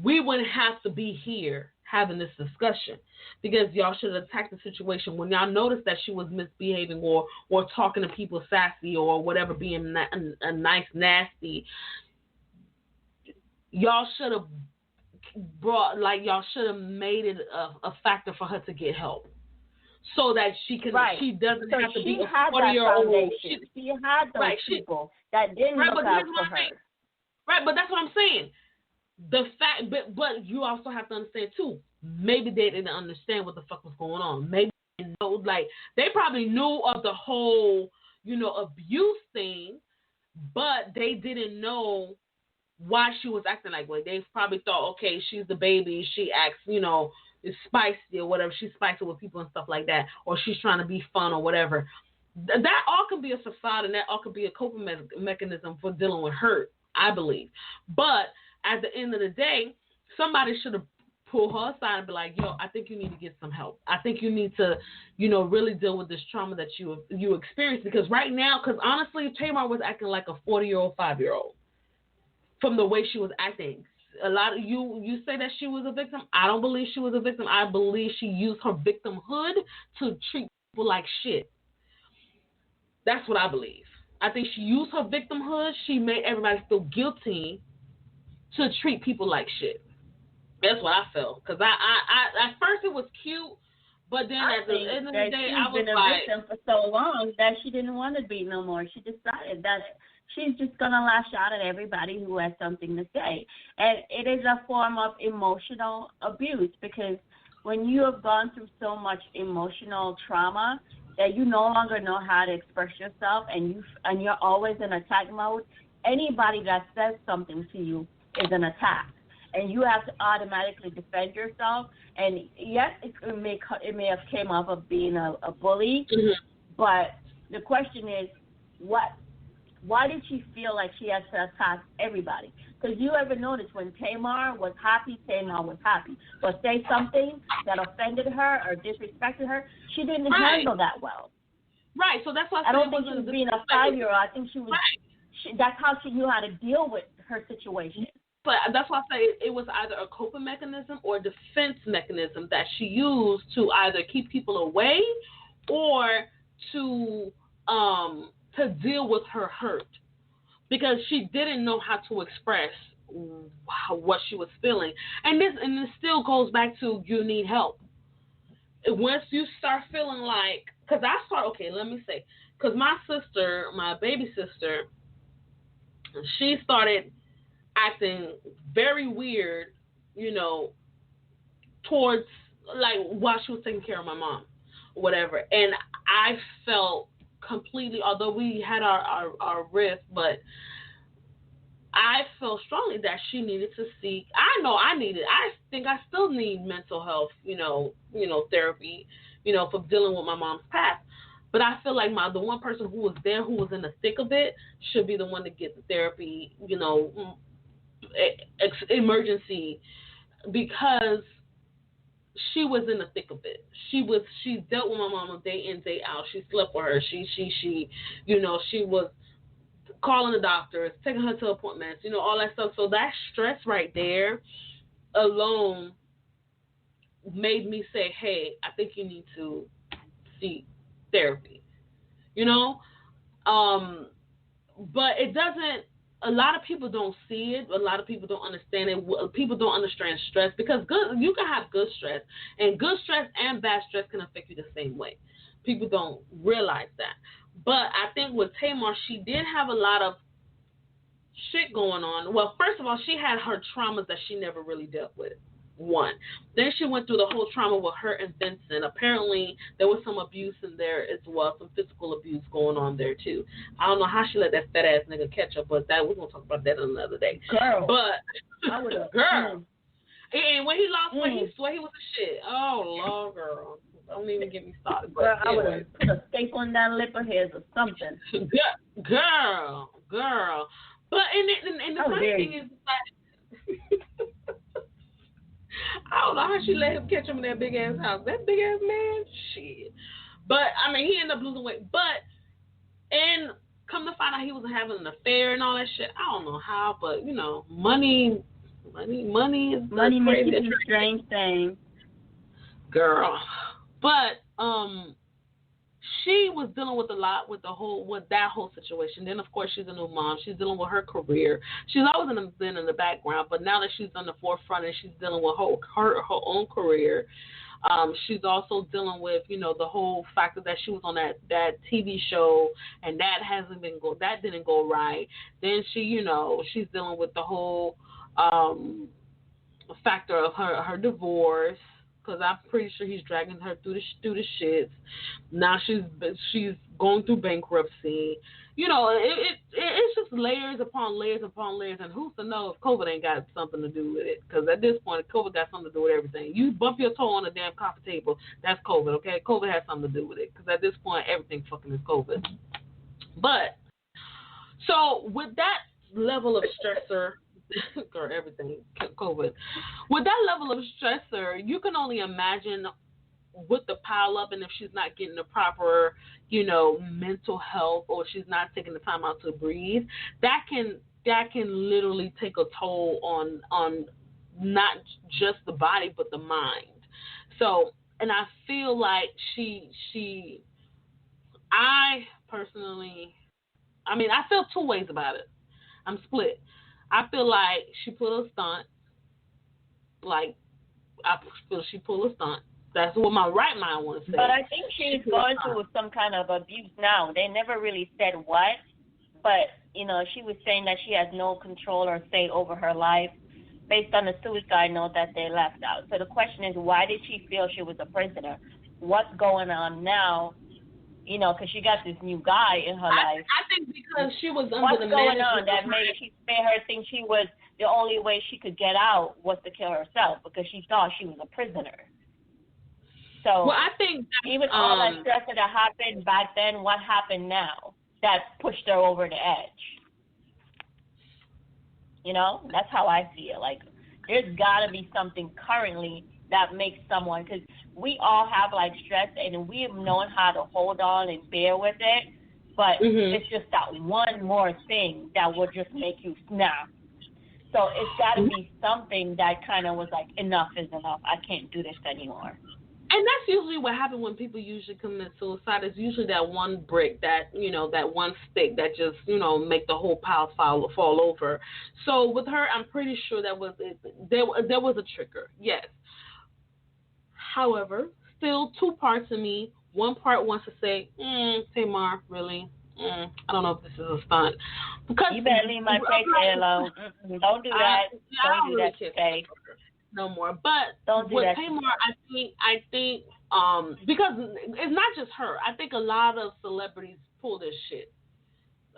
we wouldn't have to be here having this discussion, because y'all should have attacked the situation when y'all noticed that she was misbehaving or talking to people sassy or whatever, being a nice nasty. Y'all should have made it a factor for her to get help, so that she can. Right. She doesn't have to be a 40-year-old. She had those people that didn't look out for her. Right, but that's what I'm saying. The fact, but you also have to understand too. Maybe they didn't understand what the fuck was going on. Maybe they know, like they probably knew of the whole, abuse thing, but they didn't know why she was acting like that. They probably thought, okay, she's the baby. She acts, is spicy or whatever. She's spicy with people and stuff like that, or she's trying to be fun or whatever. That all can be a facade, and that all can be a coping mechanism for dealing with hurt, I believe. But at the end of the day, somebody should have pulled her aside and be like, yo, I think you need to get some help. I think you need to, really deal with this trauma that you experienced. Because right now, because honestly, Tamar was acting like a 40-year-old, 5-year-old. from the way she was acting. A lot of you say that she was a victim. I don't believe she was a victim. I believe she used her victimhood to treat people like shit. That's what I believe. I think she used her victimhood. She made everybody feel guilty to treat people like shit. That's what I felt. Because I at first it was cute, but then at the end of the day, I was like, she's been a victim for so long that she didn't want to be no more. She decided that she's just going to lash out at everybody who has something to say. And it is a form of emotional abuse, because when you have gone through so much emotional trauma that you no longer know how to express yourself, and you're always in attack mode, anybody that says something to you is an attack. And you have to automatically defend yourself. And yes, it may have came off of being a bully, but the question is, why did she feel like she had to attack everybody? Because you ever notice when Tamar was happy, Tamar was happy. But say something that offended her or disrespected her, she didn't handle that well. Right. So that's why I don't think she was being a 5-year-old. I think she was. Right. That's how she knew how to deal with her situation. But that's why I say it was either a coping mechanism or a defense mechanism that she used to either keep people away or to deal with her hurt, because she didn't know how to express what she was feeling. And this still goes back to you need help. Once you start feeling like, because my sister, my baby sister, she started acting very weird, towards, like, while she was taking care of my mom, whatever. And I felt completely, although we had our rift, but I felt strongly that she needed to seek. I think I still need mental health, therapy, for dealing with my mom's past. But I feel like the one person who was there, who was in the thick of it, should be the one to get the therapy, emergency, because she was in the thick of it. She dealt with my mama day in, day out. She slept with her. She was calling the doctors, taking her to appointments, all that stuff. So that stress right there alone made me say, hey, I think you need to seek therapy, but it doesn't. A lot of people don't see it. A lot of people don't understand it. People don't understand stress, because you can have good stress, and good stress and bad stress can affect you the same way. People don't realize that. But I think with Tamar, she did have a lot of shit going on. Well, first of all, she had her traumas that she never really dealt with. One. Then she went through the whole trauma with her and Vincent. Apparently, there was some abuse in there as well, some physical abuse going on there too. I don't know how she let that fat ass nigga catch up, but we're gonna talk about that another day. Girl, but girl, and when he lost weight, he swore he was a shit. Oh Lord, girl, don't even get me started. But girl, I would have put a staple on that lip of his or something. Girl. But and the funny thing is that. I don't know how she let him catch him in that big ass house. That big ass man, shit. But he ended up losing weight. And come to find out he was having an affair and all that shit. I don't know how, but money is makes it a strange thing, girl. But she was dealing with a lot with that whole situation. Then of course she's a new mom. She's dealing with her career. She's always been in the background, but now that she's on the forefront and she's dealing with her own career, she's also dealing with the whole factor that she was on that TV show, and that didn't go right. Then she's dealing with the whole factor of her divorce, because I'm pretty sure he's dragging her through the shits. Now she's going through bankruptcy. It's just layers upon layers upon layers, and who's to know if COVID ain't got something to do with it? Because at this point, COVID got something to do with everything. You bump your toe on a damn coffee table, that's COVID, okay? COVID has something to do with it, because at this point, everything fucking is COVID. But, so with that level of stressor, or everything, COVID. With that level of stressor, you can only imagine with the pile up, and if she's not getting the proper, mental health, or she's not taking the time out to breathe, that can that can literally take a toll on not just the body but the mind. So, and I feel like I personally, I mean, I feel two ways about it. I'm split. I feel like she pulled a stunt. Like, I feel she pulled a stunt. That's what my right mind wants to say. But I think she's going through some kind of abuse now. They never really said what, but, you know, she was saying that she has no control or say over her life based on the suicide note that they left out. So the question is, why did she feel she was a prisoner? What's going on now? You know, because she got this new guy in her life. I think because she was under What's the going on management that made her think she was the only way she could get out was to kill herself because she thought she was a prisoner. So, well, I think even all that stress that happened back then, what happened now that pushed her over the edge? You know, that's how I feel. Like, there's got to be something currently that makes someone, because we all have, like, stress, and we have known how to hold on and bear with it, but it's just that one more thing that will just make you snap. So it's got to be something that kind of was like, enough is enough. I can't do this anymore. And that's usually what happens when people usually commit suicide. Is usually that one brick, that, you know, that one stick that just, you know, make the whole pile fall over. So with her, I'm pretty sure that was it. There was a trigger, yes. However, still two parts of me. One part wants to say, Tamar, really? I don't know if this is a stunt. Because you better leave my face alone. Don't do that. Don't do that today. No more. But don't do with that. Tamar, I think because it's not just her. I think a lot of celebrities pull this shit.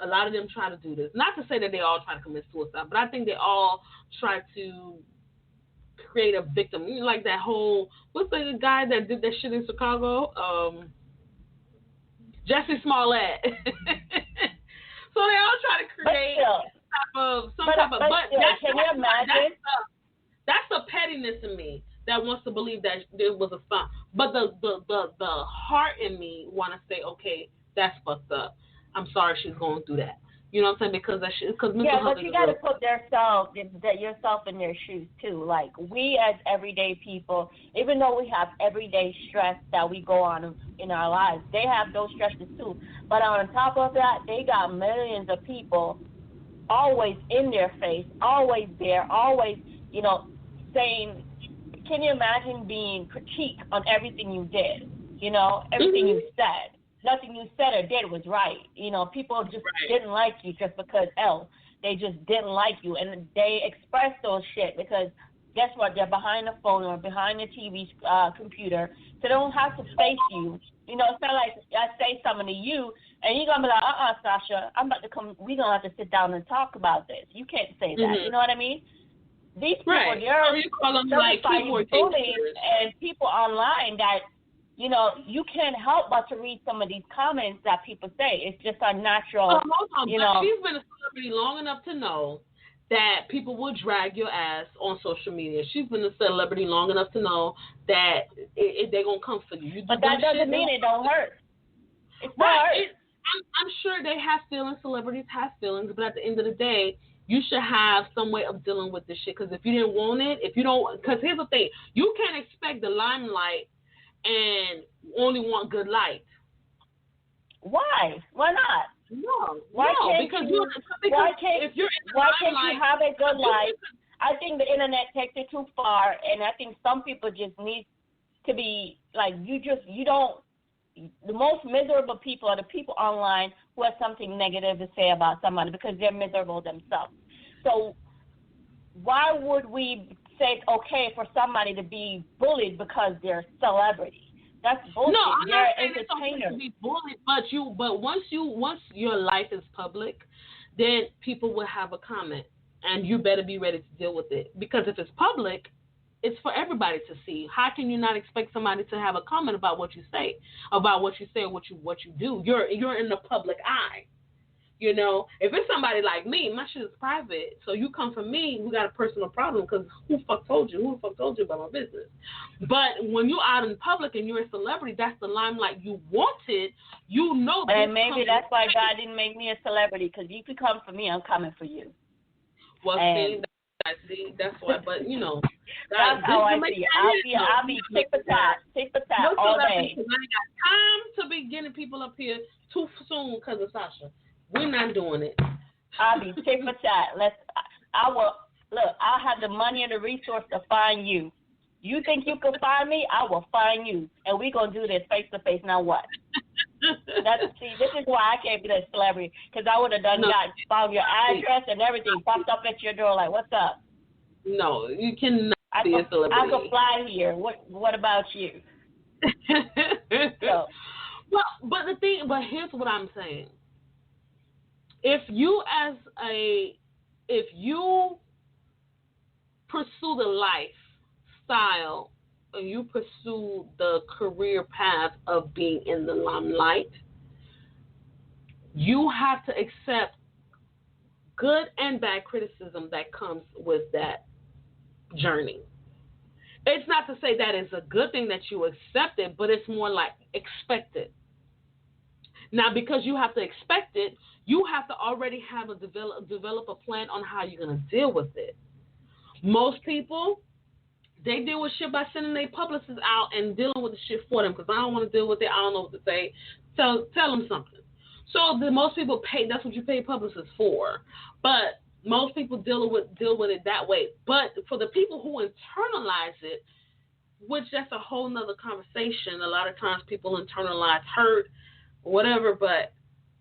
A lot of them try to do this. Not to say that they all try to commit suicide, but I think they all try to create a victim. Like that whole, what's the guy that did that shit in Chicago? Jesse Smollett. So they all try to create some type of. But can you imagine? That's a pettiness in me that wants to believe that it was a stunt. But the heart in me want to say, okay, that's fucked up. I'm sorry she's going through that. You know what I'm saying? Because that shit. Yeah, but you got to put yourself in their shoes too. Like, we as everyday people, even though we have everyday stress that we go on in our lives, they have those stresses too. But on top of that, they got millions of people always in their face, always there, always, you know, saying, can you imagine being critiqued on everything you did? You know, everything you said. Nothing you said or did was right. You know, people just didn't like you just because they just didn't like you. And they express those shit because guess what? They're behind the phone or behind the TV computer, so they don't have to face you. You know, it's not like I say something to you and you're going to be like, Sasha, I'm about to come. We're going to have to sit down and talk about this. You can't say that. You know what I mean? These people, they're bullies and people online that, you know, you can't help but to read some of these comments that people say. It's just unnatural. Hold on, you know. She's been a celebrity long enough to know that people will drag your ass on social media. She's been a celebrity long enough to know that they're going to come for you. But that doesn't mean it don't hurt. It's not hurt. I'm sure they have feelings. Celebrities have feelings. But at the end of the day, you should have some way of dealing with this shit. Because if you didn't want it, because here's the thing. You can't expect the limelight and only want good light. Why? Why not? No, because why can't you have a good life? I think the internet takes it too far, and I think some people just need to be like the most miserable people are the people online who have something negative to say about somebody because they're miserable themselves. So why would we say it's okay for somebody to be bullied because they're a celebrity? That's bullshit. No, I'm not saying it's okay to be bullied, but once your life is public, then people will have a comment, and you better be ready to deal with it. Because if it's public, it's for everybody to see. How can you not expect somebody to have a comment about what you say, or what you do? You're in the public eye. You know, if it's somebody like me, my shit is private. So you come from me, we got a personal problem because who the fuck told you about my business? But when you're out in public and you're a celebrity, that's the limelight you wanted. You know. And maybe that's why God didn't make me a celebrity, because if you come for me, I'm coming for you. Well, see, that's why. But you know, that's how I see it. I'll be tit for tat all day. I ain't got time to be getting people up here too soon because of Sasha. We're not doing it. I'll be tit for tat. I'll have the money and the resource to find you. You think you can find me? I will find you, and we're gonna do this face to face. Now what? This is why I can't be that celebrity, because I would have found your address and everything, popped up at your door like, what's up? No, you cannot be a celebrity. I could fly here. What about you? So. Well, but here's what I'm saying. If you pursue the lifestyle and you pursue the career path of being in the limelight, you have to accept good and bad criticism that comes with that journey. It's not to say that it's a good thing that you accept it, but it's more like expect it. Now, because you have to expect it, you have to already have develop a plan on how you're going to deal with it. Most people, they deal with shit by sending their publicists out and dealing with the shit for them, because I don't want to deal with it. I don't know what to say. Tell them something. So most people pay. That's what you pay publicists for. But most people deal with it that way. But for the people who internalize it, which that's a whole nother conversation. A lot of times people internalize hurt, whatever. But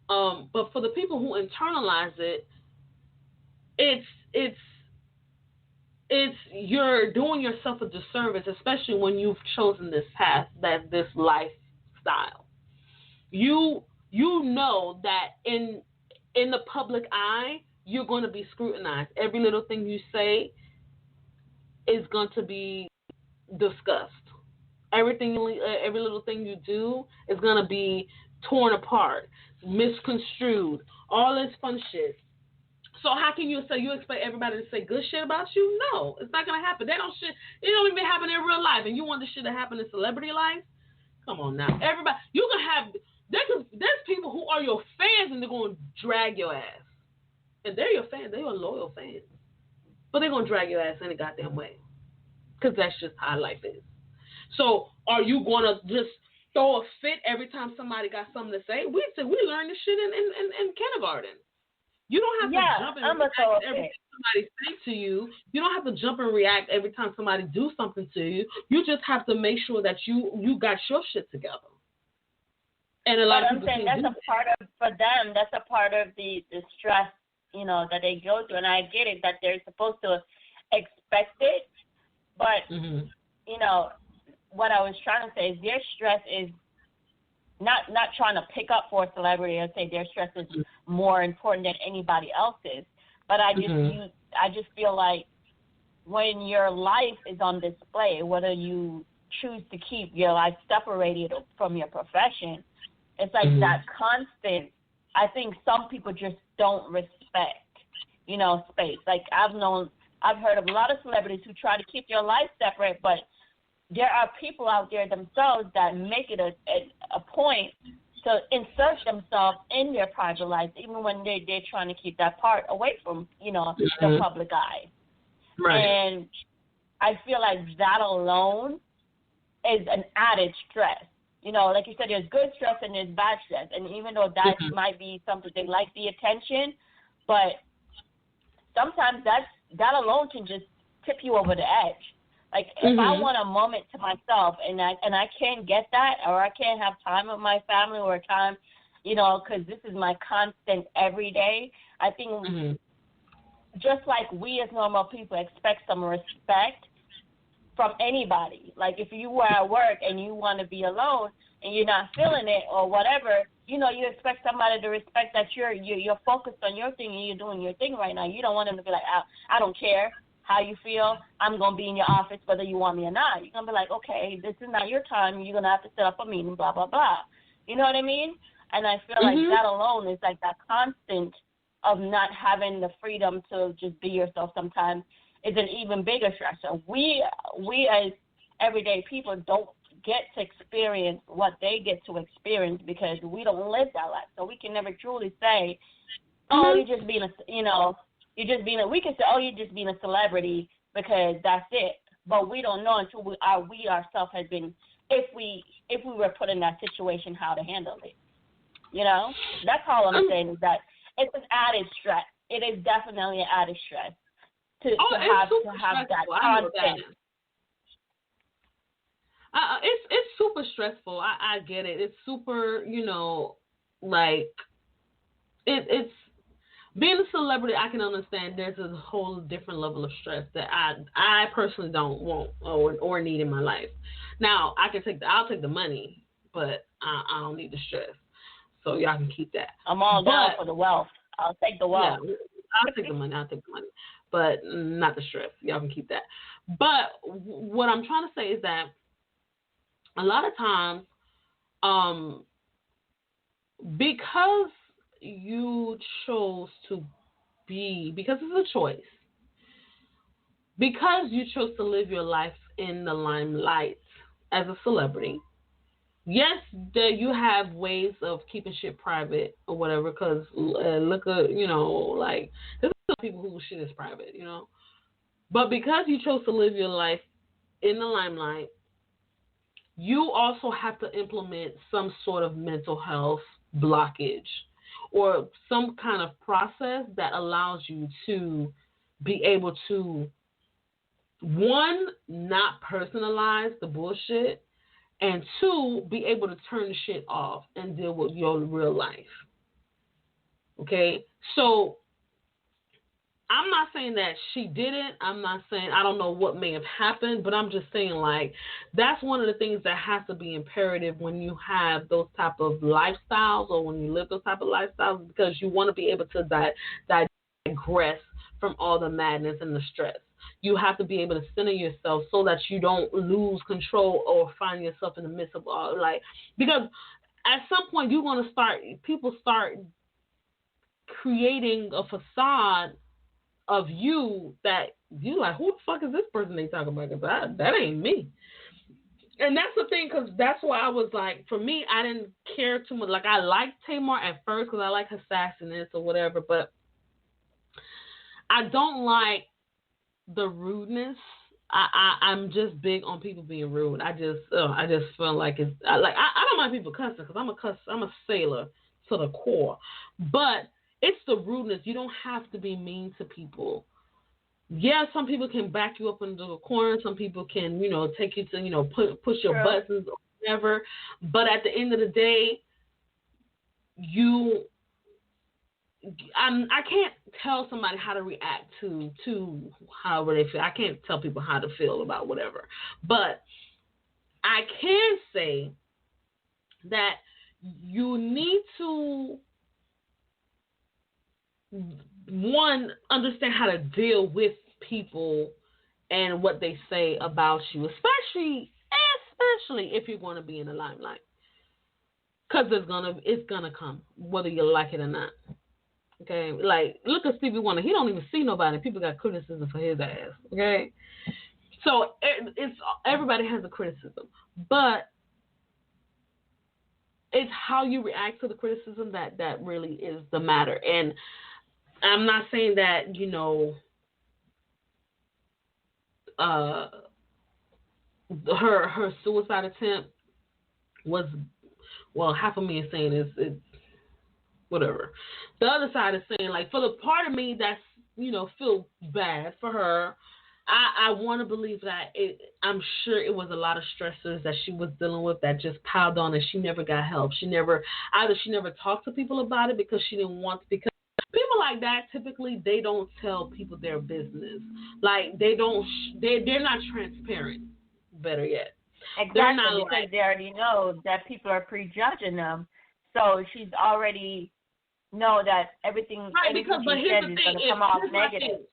for the people who internalize it, it's you're doing yourself a disservice, especially when you've chosen this path, this lifestyle. You know that in the public eye, you're going to be scrutinized. Every little thing you say is going to be discussed. Every little thing you do is going to be torn apart, misconstrued, all this fun shit. So how can you expect everybody to say good shit about you? No, it's not going to happen. It don't even happen in real life. And you want this shit to happen in celebrity life? Come on now. Everybody, you can have, there's people who are your fans and they're going to drag your ass. And they're your fans. They're your loyal fans. But they're going to drag your ass any goddamn way. Because that's just how life is. So are you going to just throw a fit every time somebody got something to say? We learned this shit in kindergarten. You don't have to jump and react every time somebody says to you. You don't have to jump and react every time somebody do something to you. You just have to make sure that you got your shit together. And a lot of people saying that's a part of, for them, that's a part of the stress, that they go through. And I get it that they're supposed to expect it, but what I was trying to say is their stress is not trying to pick up for a celebrity or say their stress is more important than anybody else's. But I just feel like when your life is on display, whether you choose to keep your life separated from your profession, it's like that constant. I think some people just don't respect, space. Like I've heard of a lot of celebrities who try to keep their life separate, but there are people out there themselves that make it a point to insert themselves in their private life, even when they're trying to keep that part away from, the public eye. Right. And I feel like that alone is an added stress. Like you said, there's good stress and there's bad stress. And even though that might be something they like the attention, but sometimes that alone can just tip you over the edge. Like, if I want a moment to myself and I can't get that, or I can't have time with my family or time, because this is my constant everyday, I think just like we as normal people expect some respect from anybody. Like, if you were at work and you want to be alone and you're not feeling it or whatever, you expect somebody to respect that you're focused on your thing and you're doing your thing right now. You don't want them to be like, I don't care how you feel, I'm going to be in your office whether you want me or not. You're going to be like, okay, this is not your time. You're going to have to set up a meeting, blah, blah, blah. You know what I mean? And I feel like that alone is like that constant of not having the freedom to just be yourself sometimes is an even bigger stressor. We as everyday people don't get to experience what they get to experience because we don't live that life. So we can never truly say, oh, you're just being You're just we can say, oh, you're just being a celebrity because that's it. But we don't know until we ourselves has been, if we were put in that situation, how to handle it. You know, that's all I'm saying is that it's an added stress. It is definitely an added stress to have that constant. It's super stressful. I get it. It's super, you know, like it's being a celebrity. I can understand there's a whole different level of stress that I personally don't want or need in my life. Now I'll take the money, but I don't need the stress. So y'all can keep that. I'm all down for the wealth. I'll take the wealth. Yeah, I'll take the money. But not the stress. Y'all can keep that. But what I'm trying to say is that a lot of times, because you chose because it's a choice, because you chose to live your life in the limelight as a celebrity. Yes, you have ways of keeping shit private or whatever, because look at, you know, like, there's some people who shit is private, you know. But because you chose to live your life in the limelight, you also have to implement some sort of mental health blockage or some kind of process that allows you to be able to, one, not personalize the bullshit, and two, be able to turn the shit off and deal with your real life. Okay? So I'm not saying that she didn't. I'm not saying, I don't know what may have happened, but I'm just saying, like, that's one of the things that has to be imperative when you have those type of lifestyles or when you live those type of lifestyles, because you want to be able to digress from all the madness and the stress. You have to be able to center yourself so that you don't lose control or find yourself in the midst of all, like, because at some point you're going to people start creating a facade of you that you like, who the fuck is this person they talking about? Because that ain't me. And that's the thing, because that's why I was like, for me, I didn't care too much. Like, I liked Tamar at first because I like her sassiness or whatever, but I don't like the rudeness. I'm just big on people being rude. I just feel like it's I don't mind people cussing because I'm a sailor to the core, but it's the rudeness. You don't have to be mean to people. Yeah, some people can back you up into a corner. Some people can, you know, take you to, you know, push your buttons or whatever. But at the end of the day, I can't tell somebody how to react to however they feel. I can't tell people how to feel about whatever. But I can say that you need to, one, understand how to deal with people and what they say about you, especially if you're going to be in the limelight, because it's gonna come whether you like it or not. Okay, like, look at Stevie Wonder. He don't even see nobody. People got criticism for his ass. Okay, so it's everybody has a criticism, but it's how you react to the criticism that really is the matter. And I'm not saying that, you know, her suicide attempt was, well, half of me is saying it's whatever. The other side is saying, like, for the part of me that's, you know, feel bad for her, I want to believe that I'm sure it was a lot of stressors that she was dealing with that just piled on, and she never got help. She never talked to people about it because she didn't want to, because people like that, typically, they don't tell people their business. Like, they're not transparent, better yet. Exactly, because they already know that people are prejudging them. So she's already know that everything, right, because, but here's the thing, come off negative.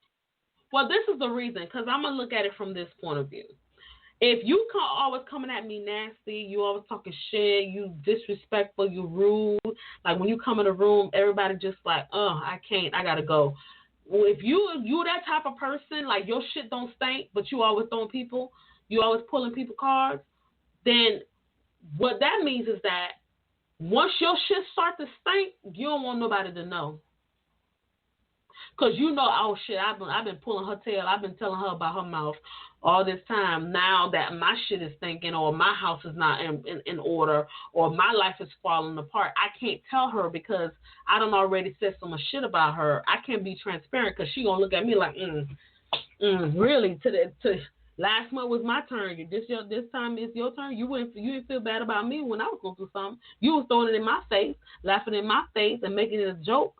Well, this is the reason, because I'm going to look at it from this point of view. If you always coming at me nasty, you always talking shit, you disrespectful, you rude, like when you come in the room, everybody just like, I can't, I got to go. Well, if you that type of person, like your shit don't stink, but you always throwing people, you always pulling people cards, then what that means is that once your shit start to stink, you don't want nobody to know. Because oh shit, I've been pulling her tail. I've been telling her about her mouth all this time. Now that my shit is stinking, or my house is not in order, or my life is falling apart, I can't tell her because I done already said so much shit about her. I can't be transparent because she gonna look at me like, really? To last month was my turn. This time is your turn. You didn't feel bad about me when I was going through something. You was throwing it in my face, laughing in my face, and making it a joke.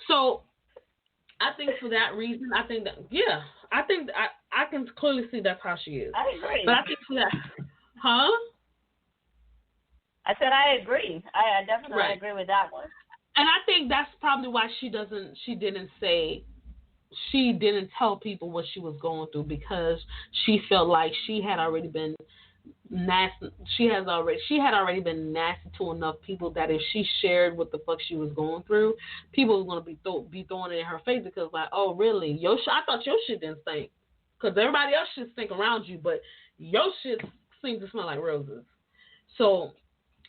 So I think for that reason, I think I can clearly see that's how she is. I agree. But I think for that, huh? I said I agree. I definitely agree with that one. And I think that's probably why she didn't tell people what she was going through, because she felt like she had already been nasty. She had already been nasty to enough people that if she shared what the fuck she was going through, people were going to be throwing it in her face, because like, oh really? I thought your shit didn't stink, because everybody else shit stink around you, but your shit seems to smell like roses. So,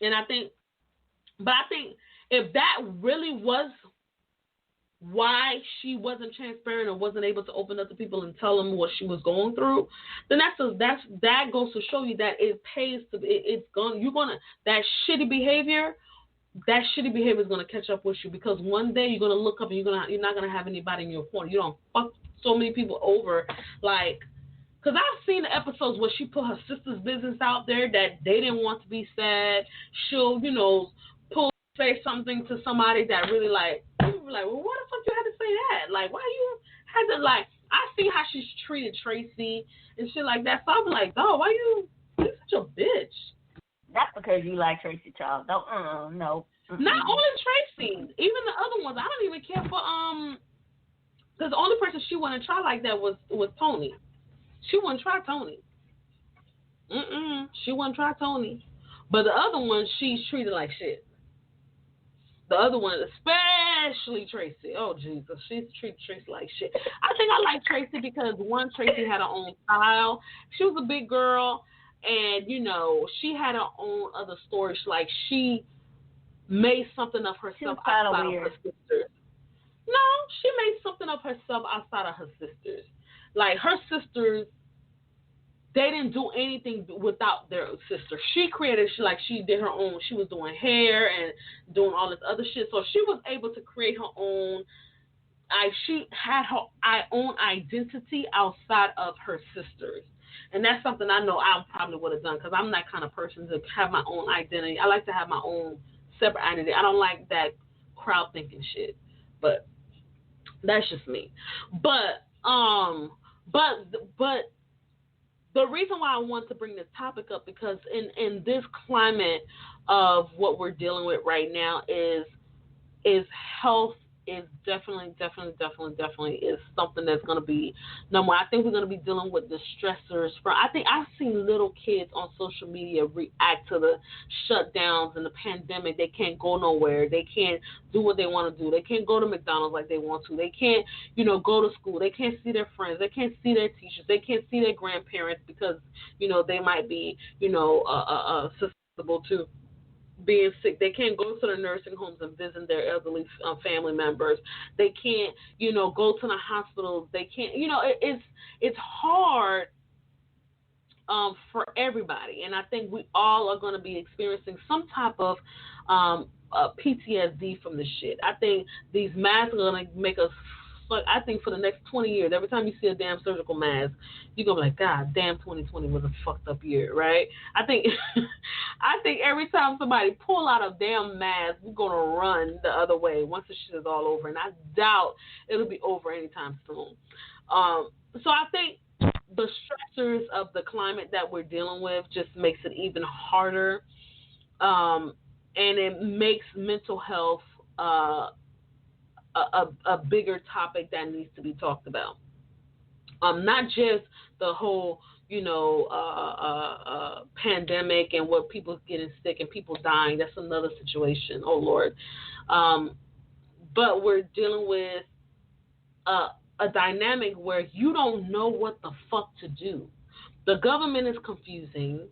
I think if that really was why she wasn't transparent or wasn't able to open up to people and tell them what she was going through, then that goes to show you that it pays to that shitty behavior is gonna catch up with you, because one day you're gonna look up and you're not gonna have anybody in your corner. You don't fuck so many people over, like, because I've seen the episodes where she put her sister's business out there that they didn't want to be said. She'll say something to somebody that really like, people be like, well, why the fuck you had to say that? Like, why you had to, like, I see how she's treated Tracy and shit like that. So I'm like, oh, why you're such a bitch? That's because you like Tracy Charles. No. Not only Tracy, even the other ones. I don't even care for, because the only person she wouldn't try like that was Tony. She wouldn't try Tony. She wouldn't try Tony. But the other one, she's treated like shit. The other one, especially Tracy. Oh, Jesus. She's treated Tracy like shit. I think I like Tracy because, one, Tracy had her own style. She was a big girl, and, she had her own other stories. Like, she made something of herself outside of her sisters. No, she made something of herself outside of her sisters. Like, her sisters, they didn't do anything without their sister. She did her own. She was doing hair and doing all this other shit. So she was able to create her own. She had her own identity outside of her sisters. And that's something I know I probably would have done, because I'm that kind of person to have my own identity. I like to have my own separate identity. I don't like that crowd thinking shit. But that's just me. But the reason why I want to bring this topic up, because in this climate of what we're dealing with right now is health is definitely is something that's going to be number one. I think we're going to be dealing with the stressors. I think I've seen little kids on social media react to the shutdowns and the pandemic. They can't go nowhere. They can't do what they want to do. They can't go to McDonald's like they want to. They can't, go to school. They can't see their friends. They can't see their teachers. They can't see their grandparents because, they might be, susceptible to being sick. They can't go to the nursing homes and visit their elderly family members. They can't, go to the hospitals. They can't, it's hard for everybody. And I think we all are going to be experiencing some type of PTSD from this shit. I think these masks are going to make us, I think for the next 20 years, every time you see a damn surgical mask, you're going to be like, God damn, 2020 was a fucked up year, right? I think every time somebody pull out a damn mask, we're going to run the other way once the shit is all over. And I doubt it'll be over anytime soon. So I think the stressors of the climate that we're dealing with just makes it even harder. And it makes mental health a bigger topic that needs to be talked about. Not just the whole, pandemic and what people getting sick and people dying. That's another situation. Oh, Lord. But we're dealing with a dynamic where you don't know what the fuck to do. The government is confusing.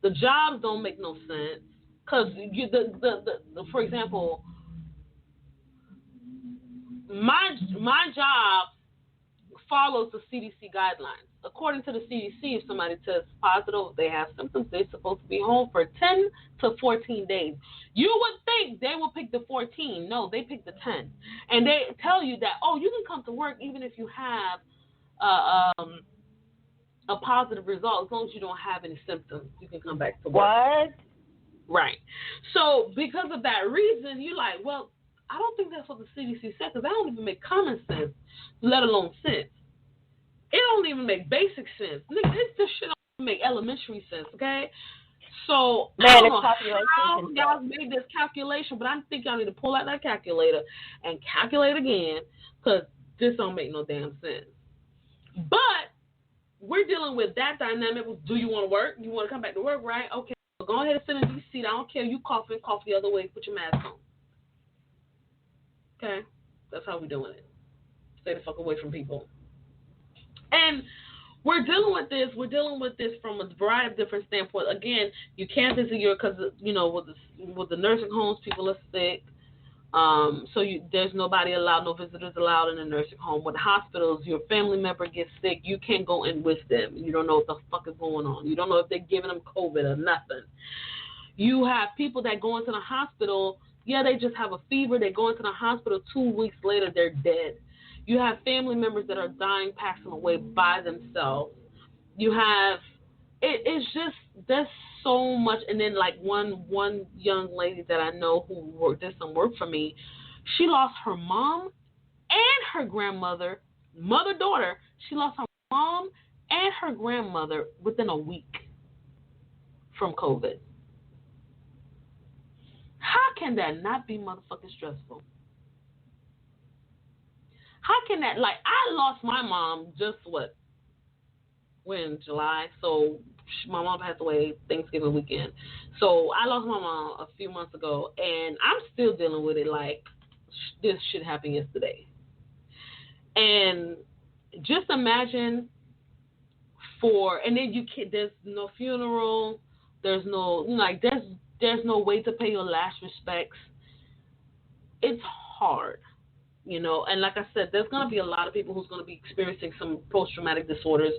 The jobs don't make no sense. Because, for example, my job follows the CDC guidelines. According to the CDC, if somebody tests positive, they have symptoms, they're supposed to be home for 10 to 14 days. You would think they will pick the 14. No, they pick the 10. And they tell you that, you can come to work even if you have a positive result. As long as you don't have any symptoms, you can come back to work. What? Right. So because of that reason, you're like, well, I don't think that's what the CDC said, because that don't even make common sense, let alone sense. It don't even make basic sense. This shit don't even make elementary sense, okay? So, I don't know how y'all made this calculation, but I think y'all need to pull out that calculator and calculate again, because this don't make no damn sense. But we're dealing with that dynamic. Do you want to work? You want to come back to work, right? Okay, so go ahead and sit in your seat. I don't care. You coughing, cough the other way. Put your mask on. Okay? That's how we're doing it. Stay the fuck away from people. And we're dealing with this. We're dealing with this from a variety of different standpoints. Again, you can't visit because with the nursing homes, people are sick. So there's nobody allowed, no visitors allowed in the nursing home. With hospitals, your family member gets sick, you can't go in with them. You don't know what the fuck is going on. You don't know if they're giving them COVID or nothing. You have people that go into the hospital. Yeah, they just have a fever. They go into the hospital. 2 weeks later, they're dead. You have family members that are dying, passing away by themselves. You have, it's just, there's so much. And then like one young lady that I know who did some work for me, she lost her mom and her grandmother, mother-daughter. She lost her mom and her grandmother within a week from COVID. How can that not be motherfucking stressful? How can that, like, I lost my mom just July? So my mom passed away Thanksgiving weekend. So I lost my mom a few months ago, and I'm still dealing with it like this shit happened yesterday. And just imagine and then there's no funeral, there's no, there's no way to pay your last respects. It's hard. And like I said, there's going to be a lot of people who's going to be experiencing some post-traumatic disorders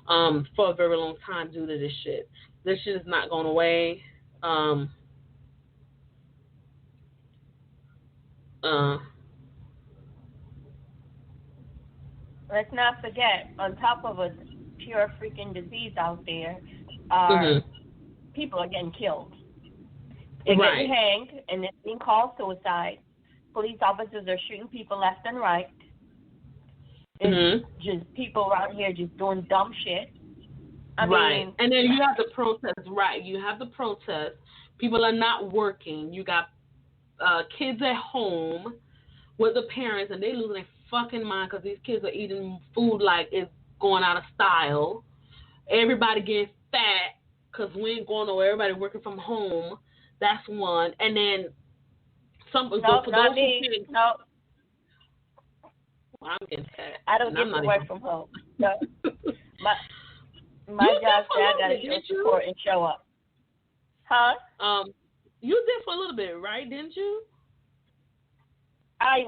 for a very long time due to this shit. This shit is not going away. Let's not forget, on top of a pure freaking disease out there, people are getting killed. They're getting hanged, and it's being called suicide. Police officers are shooting people left and right. It's just people around here just doing dumb shit. I mean, and then you have the protest. Right, you have the protest. People are not working. You got kids at home with the parents, and they losing their fucking mind because these kids are eating food like it's going out of style. Everybody getting fat because we ain't going nowhere. Everybody working from home. That's one. And then not me. No. Well, I'm getting fat. I don't get to work from home. No. My job said I got to show support and show up. Huh? You did for a little bit, right? Didn't you?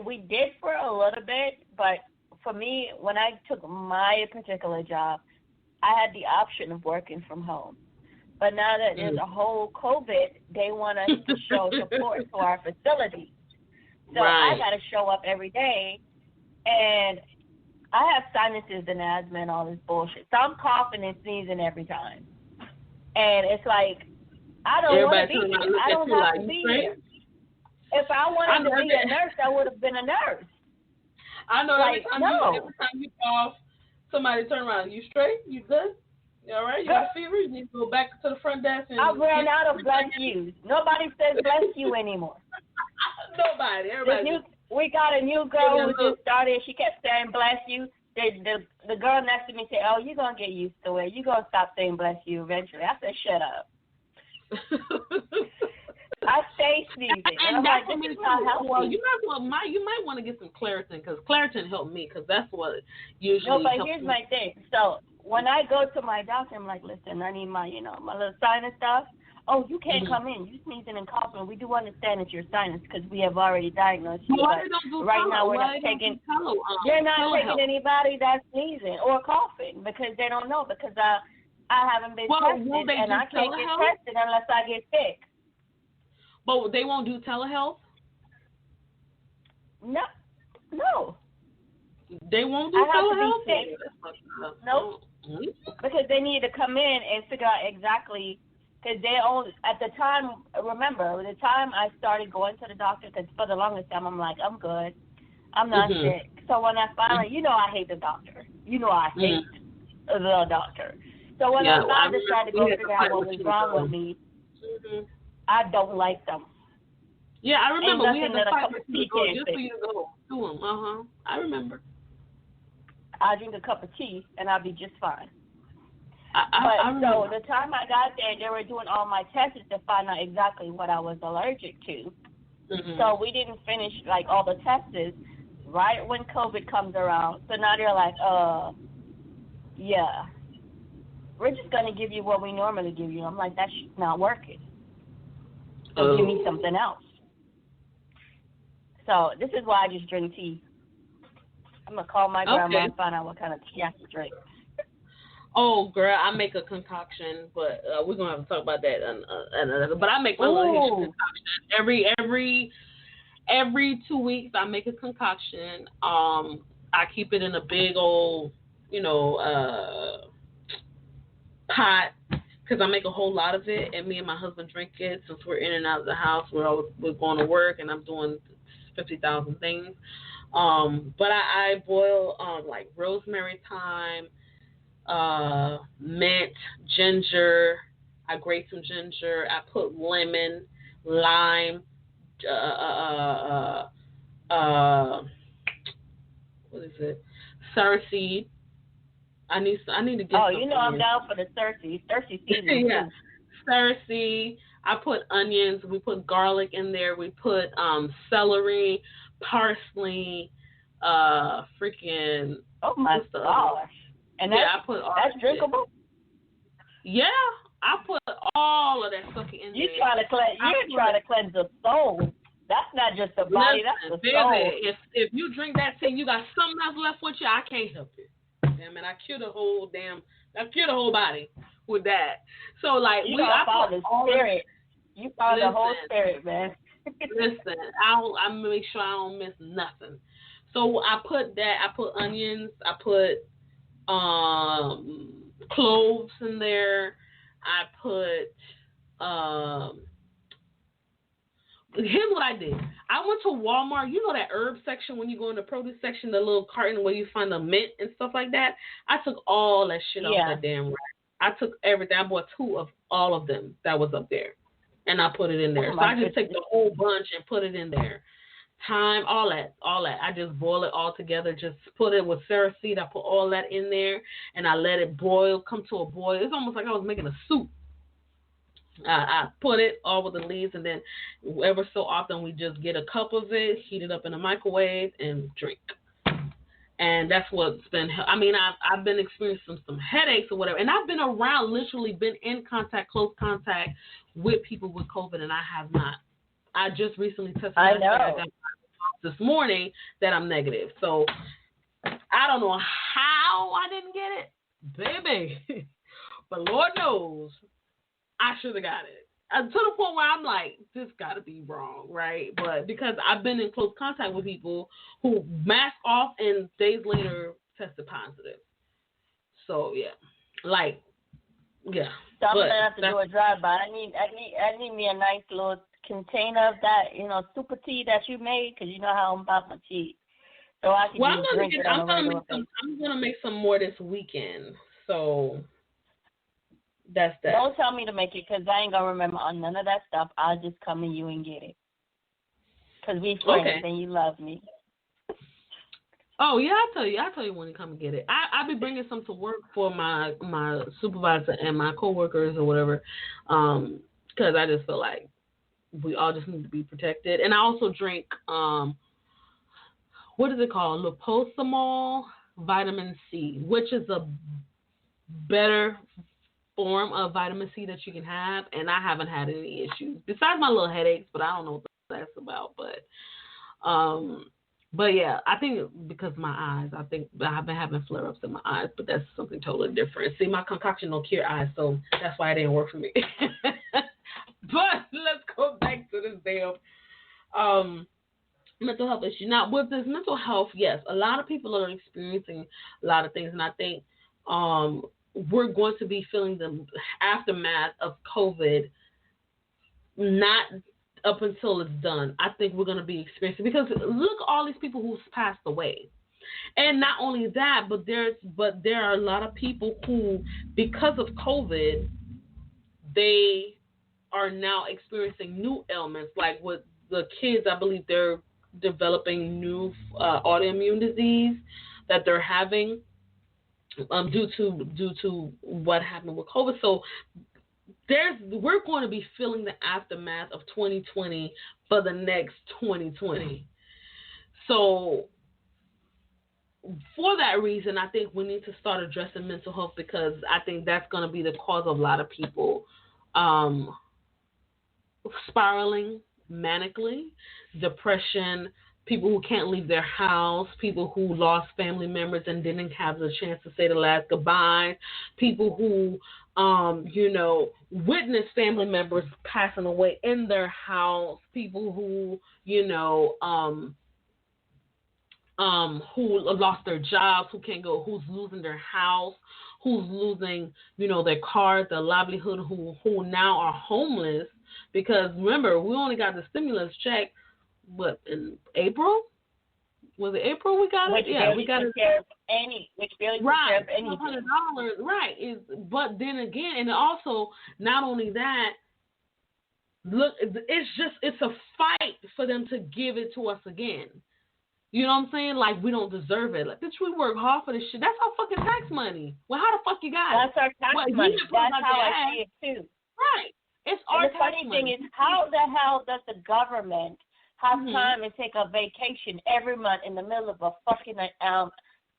We did for a little bit, but for me, when I took my particular job, I had the option of working from home. But now that there's a whole COVID, they want us to show support to our facility. So I got to show up every day, and I have sinuses and asthma and all this bullshit. So I'm coughing and sneezing every time. And it's like, I don't want to be here. I don't have to be here. If I wanted to be a nurse, I would have been a nurse. I know every time you cough, somebody turn around. You straight? You good? You all right? You got a fever? You need to go back to the front desk. And I ran out of bless yous. Nobody says bless you anymore. Nobody. Everybody. We got a new girl who just started. She kept saying bless you. The girl next to me said, "Oh, you're going to get used to it. You're going to stop saying bless you eventually." I said, "Shut up." I stay sneezing. And I'm like, this is not healthy. Well, you might want to get some Claritin, because Claritin helped me, because that's what usually helps me. No, but here's my thing. So when I go to my doctor, I'm like, listen, I need my little sinus stuff. oh, you can't come in. You sneezing and coughing. We do understand it's your sinus because we have already diagnosed you. Right now, we're not taking. They're not taking anybody that's sneezing or coughing because they don't know. Because I haven't been tested and I can't get tested unless I get sick. But they won't do telehealth. No. They won't do telehealth. Nope. Because they need to come in and figure out exactly. Because they only, at the time, remember, the time I started going to the doctor, because for the longest time, I'm like, I'm good. I'm not sick. So when I finally, I hate the doctor. I hate the doctor. So when I finally decided to go figure out what was wrong with me, I don't like them. Yeah, I remember we had to fight just for you to go to them. I remember. I drink a cup of tea, and I'll be just fine. So the time I got there, they were doing all my tests to find out exactly what I was allergic to. So we didn't finish all the tests right when COVID comes around. So now they're like, yeah, we're just gonna give you what we normally give you. I'm like, that's not working. So give me something else. So this is why I just drink tea. I'm gonna call my grandma and find out what kind of tea I can drink. Oh, girl, I make a concoction, but we're gonna have to talk about that. But I make my little Haitian concoction every 2 weeks. I make a concoction. I keep it in a big old, pot because I make a whole lot of it, and me and my husband drink it since we're in and out of the house. We're going to work, and I'm doing 50,000 things. But I boil like rosemary, thyme, mint, ginger. I grate some ginger. I put lemon, lime, what is it? Cerseed. I need to get. Oh, I'm down for the cerseed. Cerseed season. Yeah, cerseed. I put onions. We put garlic in there. We put celery, parsley, freaking. Oh my gosh! And I put that's drinkable. Yeah, I put all of that stuff in there. You're trying to cleanse the soul. That's not just the body. That's the soul. If you drink that thing, you got something else left with you. I can't help it. Damn it! I kill the whole body with that. So I follow the spirit. You follow the whole spirit, man. Listen, I make sure I don't miss nothing. So I put that. I put onions. I put cloves in there. I put here's what I did. I went to Walmart. You know that herb section when you go in the produce section, the little carton where you find the mint and stuff like that? I took all that shit off that damn rack. I took everything. I bought 2 of all of them that was up there. And I put it in there. So I just take the whole bunch and put it in there. Thyme, all that. I just boil it all together. Just put it with cerseed. I put all that in there. And I let it boil, come to a boil. It's almost like I was making a soup. I put it all with the leaves, and then ever so often we just get a cup of it, heat it up in the microwave, and drink. And that's what's been. I mean, I've been experiencing some headaches or whatever, and I've been around, literally been in close contact with people with COVID, and I have not. I just recently tested. I know. I got this morning that I'm negative, so I don't know how I didn't get it, baby. But Lord knows. I should have got it. To the point where I'm like, this got to be wrong, right? But because I've been in close contact with people who masked off and days later tested positive. So, yeah. So I'm going to have to do a drive-by. I need me a nice little container of that, super tea that you made, because you know how I'm about my tea. So I can drink it on a regular basis. I'm going to make some more this weekend. So... That's that. Don't tell me to make it, because I ain't going to remember on none of that stuff. I'll just come to you and get it. Because we friends and you love me. Oh, yeah, I'll tell you when you come and get it. I'll be bringing some to work for my supervisor and my coworkers or whatever, because I just feel like we all just need to be protected. And I also drink, what is it called? Liposomal vitamin C, which is a better form of vitamin C that you can have, and I haven't had any issues besides my little headaches, but I don't know what that's about. But yeah, I think because of my eyes, I think I've been having flare-ups in my eyes, but that's something totally different. See, my concoction don't cure eyes, so that's why it didn't work for me. But let's go back to this damn mental health issue. Now, with this mental health, yes, a lot of people are experiencing a lot of things, and I think we're going to be feeling the aftermath of COVID, not up until it's done. I think we're going to be experiencing, because look at all these people who's passed away. And not only that, but there are a lot of people who, because of COVID, they are now experiencing new ailments. Like with the kids, I believe they're developing new autoimmune disease that they're having due to what happened with COVID. So we're going to be feeling the aftermath of 2020 for the next 2020. So for that reason, I think we need to start addressing mental health, because I think that's going to be the cause of a lot of people spiraling manically, depression, people who can't leave their house, people who lost family members and didn't have the chance to say the last goodbye, people who, witnessed family members passing away in their house, people who, who lost their jobs, who can't go, who's losing their house, who's losing, their cars, their livelihood, who now are homeless. Because remember, we only got the stimulus check, in April? Was it April we got it? Yeah, we got it. Which barely right, took care of anything. $100, right. But then again, and also, not only that, look, it's a fight for them to give it to us again. You know what I'm saying? Like, we don't deserve it. Like, bitch, we work hard for this shit. That's our fucking tax money. Well, how the fuck you got it? That's our tax money. That's how I see it, too. Right. It's our tax money. The funny thing is, how the hell does the government have time to take a vacation every month in the middle of a fucking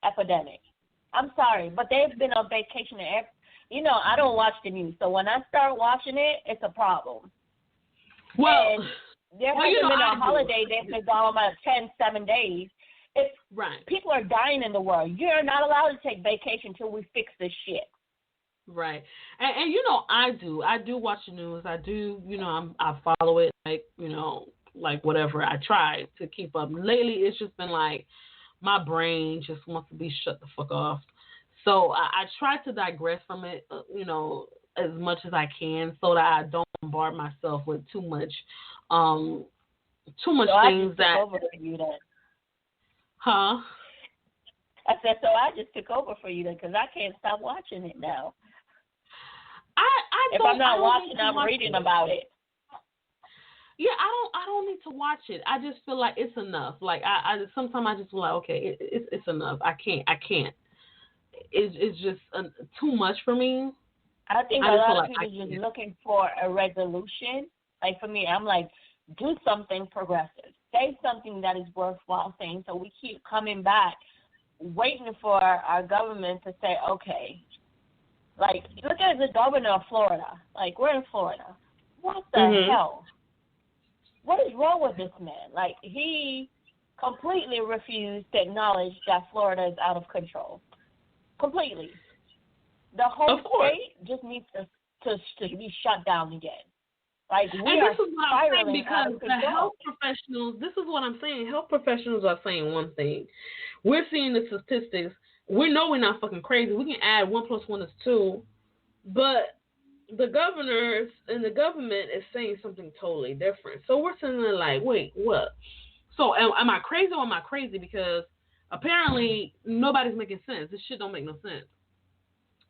epidemic? I'm sorry, but they've been on vacation. I don't watch the news, so when I start watching it, it's a problem. Well, and there hasn't been a holiday that's been gone about 7 days. It's right. People are dying in the world. You're not allowed to take vacation until we fix this shit. Right. And I do watch the news. I do, I follow it, like whatever. I try to keep up. Lately, it's just been like my brain just wants to be shut the fuck off. So I try to digress from it, as much as I can, so that I don't bombard myself with too much things that. Over for you then. Huh? I said, so I just took over for you then, because I can't stop watching it now. If I'm not watching, I'm reading about it. Yeah, I don't need to watch it. I just feel like it's enough. Like I sometimes I just feel like, okay, it's enough. I can't. It's just too much for me. I think a lot of people are just looking for a resolution. Like for me, I'm like, do something progressive. Say something that is worthwhile saying. So we keep coming back, waiting for our government to say, okay. Like, look at the governor of Florida. Like, we're in Florida. What the hell? What is wrong with this man? Like, he completely refused to acknowledge that Florida is out of control. Completely. The whole state just needs to be shut down again. Like, we and are this is what I'm saying, because the health professionals, this is what I'm saying, health professionals are saying one thing. We're seeing the statistics. We know we're not fucking crazy. We can add 1 + 1 is 2, but the governors and the government is saying something totally different. So we're sitting there like, wait, what? So am I crazy or am I crazy? Because apparently nobody's making sense. This shit don't make no sense,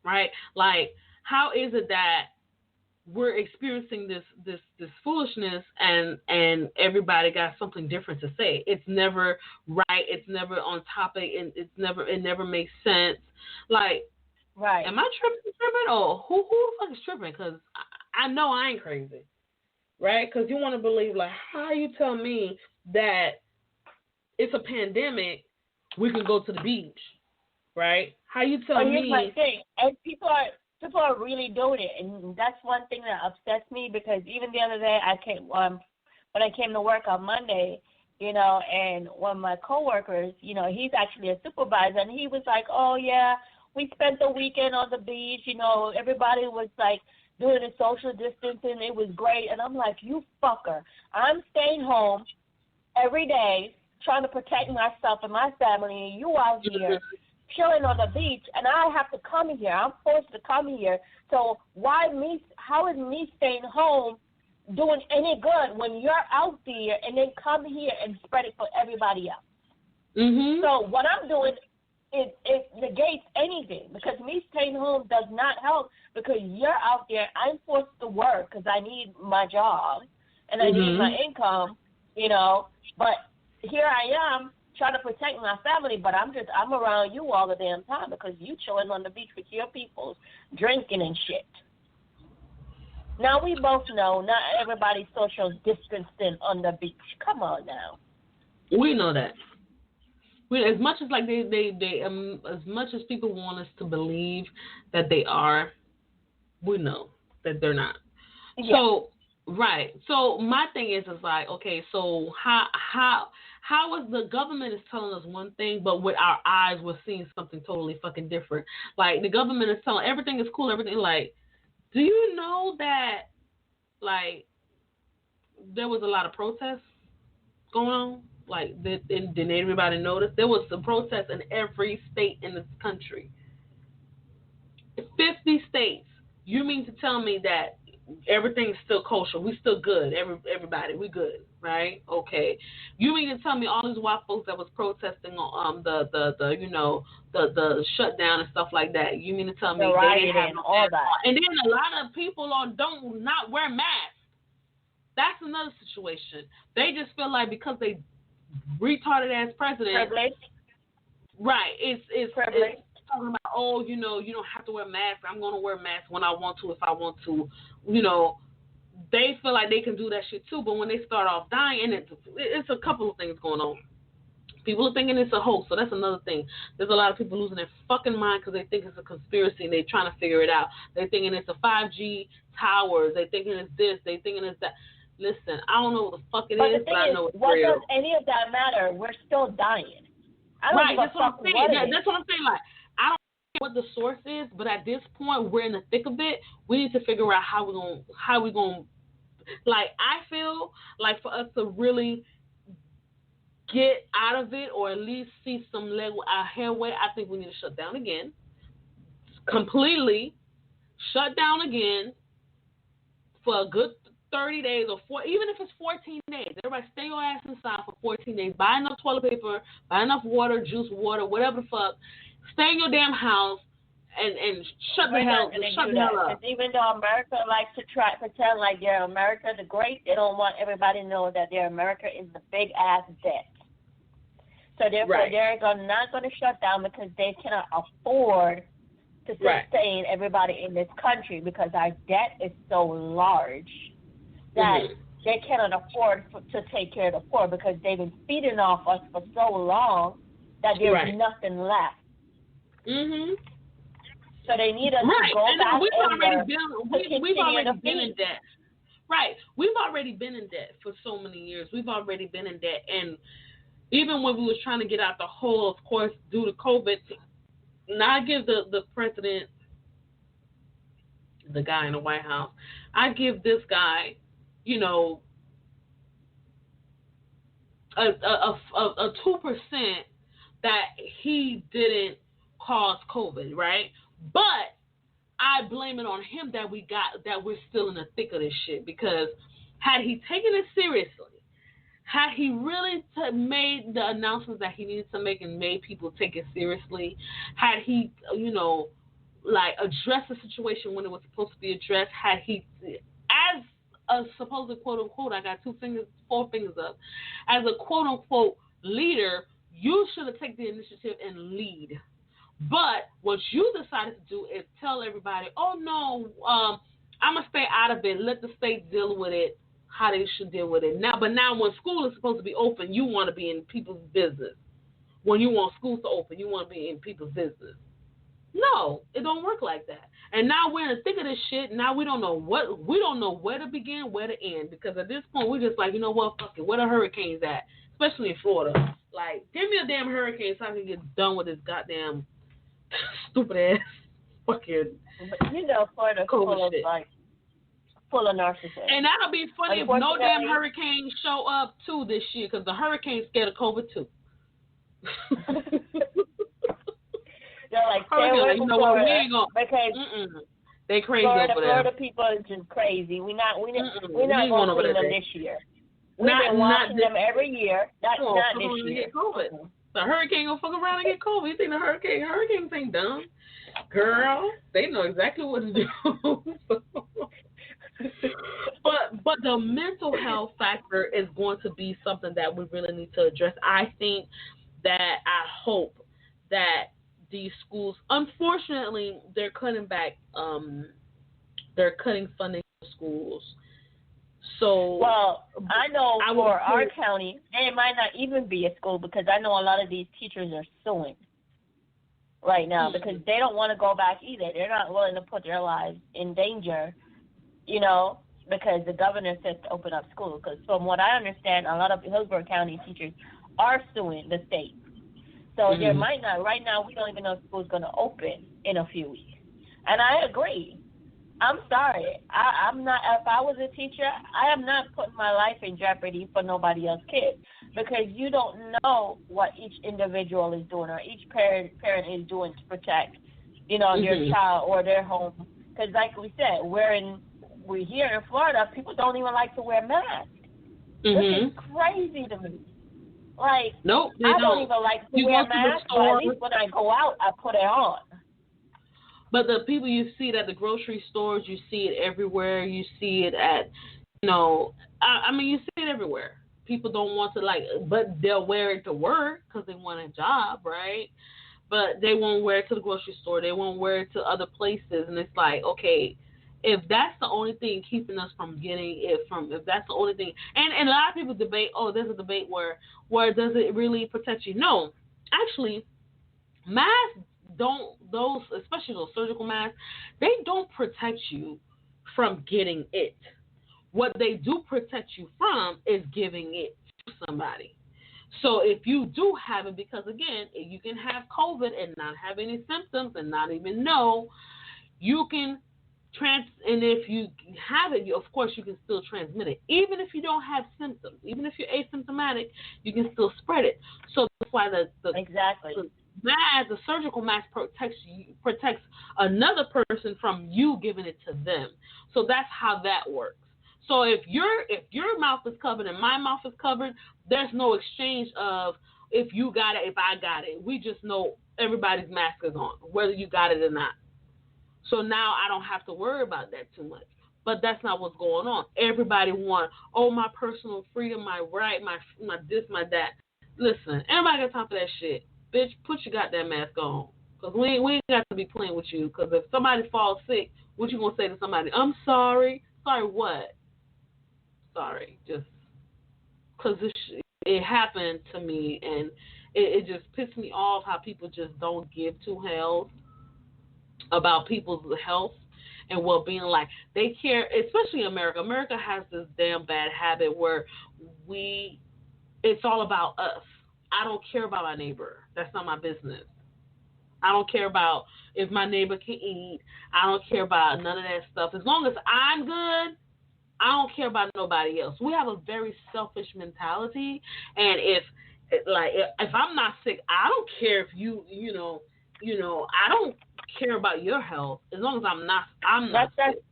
right? Like, how is it that we're experiencing this foolishness and everybody got something different to say? It's never right. It's never on topic, and it never makes sense. Like, right? Am I tripping, or who the fuck is tripping? Because I know I ain't crazy, right? Because you want to believe, like, how you tell me that it's a pandemic, we can go to the beach, right? How you tell me? Here's my thing, and people are. People are really doing it, and that's one thing that upsets me because even the other day when I came to work on Monday, and one of my coworkers, he's actually a supervisor, and he was like, "Oh yeah, we spent the weekend on the beach. Everybody was like doing the social distancing. It was great." And I'm like, "You fucker! I'm staying home every day trying to protect myself and my family, and you out here chilling on the beach, and I have to come here. I'm forced to come here. So why me? How is me staying home doing any good when you're out there and then come here and spread it for everybody else?" Mm-hmm. So what I'm doing it negates anything because me staying home does not help because you're out there. I'm forced to work because I need my job and I need my income, But here I am trying to protect my family, but I'm around you all the damn time because you chilling on the beach with your people, drinking and shit. Now we both know not everybody's social distancing on the beach. Come on now. We know that. As much as like they as much as people want us to believe that they are, we know that they're not. Yeah. So right. So my thing is like, okay, so how is the government is telling us one thing, but with our eyes we're seeing something totally fucking different. Like the government is telling everything is cool, everything like. Do you know that like there was a lot of protests going on? Like, didn't everybody notice? There was some protests in every state in this country. 50 states. You mean to tell me that everything's still kosher? We still good. Everybody, we good, right? Okay. You mean to tell me all these white folks that was protesting on the shutdown and stuff like that? You mean to tell me they didn't have all that? And then a lot of people don't not wear masks. That's another situation. They just feel like because they retarded ass president, privilege. Right? It's talking about you don't have to wear masks. I'm gonna wear masks when I want to, if I want to. They feel like they can do that shit too. But when they start off dying, it's a couple of things going on. People are thinking it's a hoax, so that's another thing. There's a lot of people losing their fucking mind because they think it's a conspiracy and they're trying to figure it out. They're thinking it's a 5G towers. They're thinking it's this. They're thinking it's that. Listen, I don't know what the fuck it is, but I know it's what real. Does any of that matter? We're still dying. I don't give a fuck what it is. That's what I'm saying. Like, I don't know what the source is, but at this point, we're in the thick of it. We need to figure out how we gonna. Like, I feel like for us to really get out of it, or at least see some headway, I think we need to shut down again. Completely shut down again for a good 30 days or even if it's 14 days. Everybody stay your ass inside for 14 days. Buy enough toilet paper, buy enough water, juice, water, whatever the fuck. Stay in your damn house and shut the hell up. Even though America likes to pretend like they're America the Great, they don't want everybody to know that their America is the big ass debt. So therefore they're not going to shut down because they cannot afford to sustain everybody in this country because our debt is so large that they cannot afford to take care of the poor because they've been feeding off us for so long that there's nothing left. So they need us to go back we've already been in debt. Right. We've already been in debt for so many years. We've already been in debt. And even when we was trying to get out the hole, of course, due to COVID, now I give the president, the guy in the White House, I give this guy, a 2% that he didn't cause COVID, right? But I blame it on him that we're still in the thick of this shit, because had he taken it seriously, had he really made the announcements that he needed to make and made people take it seriously, had he, addressed the situation when it was supposed to be addressed, had he, as a supposed quote unquote, I got 4 fingers up, as a quote unquote leader, you should have taken the initiative and lead. But what you decided to do is tell everybody, oh no, I'm gonna stay out of it. Let the state deal with it how they should deal with it. Now when school is supposed to be open, you want to be in people's business. When you want schools to open, you want to be in people's business. No, it don't work like that. And now we're in the thick of this shit. Now we don't know where to begin, where to end. Because at this point, we're just like, you know what, fuck it. Where the hurricanes at? Especially in Florida. Like, give me a damn hurricane so I can get done with this goddamn stupid ass fucking. But you know, Florida's full of narcissists. And that'll be funny if no damn hurricanes show up too this year, because the hurricane's scared of COVID too. They're like, stay away from Florida, we ain't gonna, because they crazy over there. Florida people are just crazy. We're not going to see them this year. We've been watching them every year. Not this year. The hurricane gonna fuck around and get COVID. You think the hurricanes ain't dumb? Girl, they know exactly what to do. But the mental health factor is going to be something that we really need to address. I think that I hope that these schools, unfortunately, they're cutting back. They're cutting funding for schools. So, well, I know for our county, it might not even be a school, because I know a lot of these teachers are suing right now because they don't want to go back either. They're not willing to put their lives in danger, you know, because the governor says to open up schools. Because from what I understand, a lot of Hillsborough County teachers are suing the state. So there might not, right now, we don't even know if school's going to open in a few weeks. And I agree. I'm sorry. I'm not. If I was a teacher, I am not putting my life in jeopardy for nobody else's kids, because you don't know what each individual is doing or each parent is doing to protect, you know, their child or their home. Because, like we said, we're here in Florida. People don't even like to wear masks. This is crazy to me. Like, nope, I don't even like to wear masks, but at least when I go out, I put it on. But the people you see it at the grocery stores, you see it everywhere. You see it at, you know, I mean, you see it everywhere. People don't want to, but they'll wear it to work because they want a job, right? But they won't wear it to the grocery store. They won't wear it to other places. And it's like, okay, if that's the only thing keeping us from getting it if that's the only thing. And a lot of people debate, there's a debate where does it really protect you? No. Actually, masks those, especially those surgical masks, they don't protect you from getting it. What they do protect you from is giving it to somebody. So if you do have it, because again, you can have COVID and not have any symptoms and not even know, you can and if you have it, of course, you can still transmit it. Even if you don't have symptoms, even if you're asymptomatic, you can still spread it. So that's why the surgical mask protects another person from you giving it to them. So that's how that works. So if your mouth is covered and my mouth is covered, there's no exchange of if you got it, if I got it. We just know everybody's mask is on, whether you got it or not. So now I don't have to worry about that too much. But that's not what's going on. Everybody wants, my personal freedom, my right, my this, my that. Listen, everybody got time for that shit. Bitch, put your goddamn mask on. Because we ain't got to be playing with you. Because if somebody falls sick, what you going to say to somebody? I'm sorry. Sorry what? Sorry. Just because it happened to me. And it just pissed me off how people just don't give two hells about people's health and well-being. Like, they care, especially America. America has this damn bad habit where it's all about us. I don't care about my neighbor. That's not my business. I don't care about if my neighbor can eat. I don't care about none of that stuff. As long as I'm good, I don't care about nobody else. We have a very selfish mentality, and if I'm not sick, I don't care if you know, I don't care about your health as long as I'm not that sick.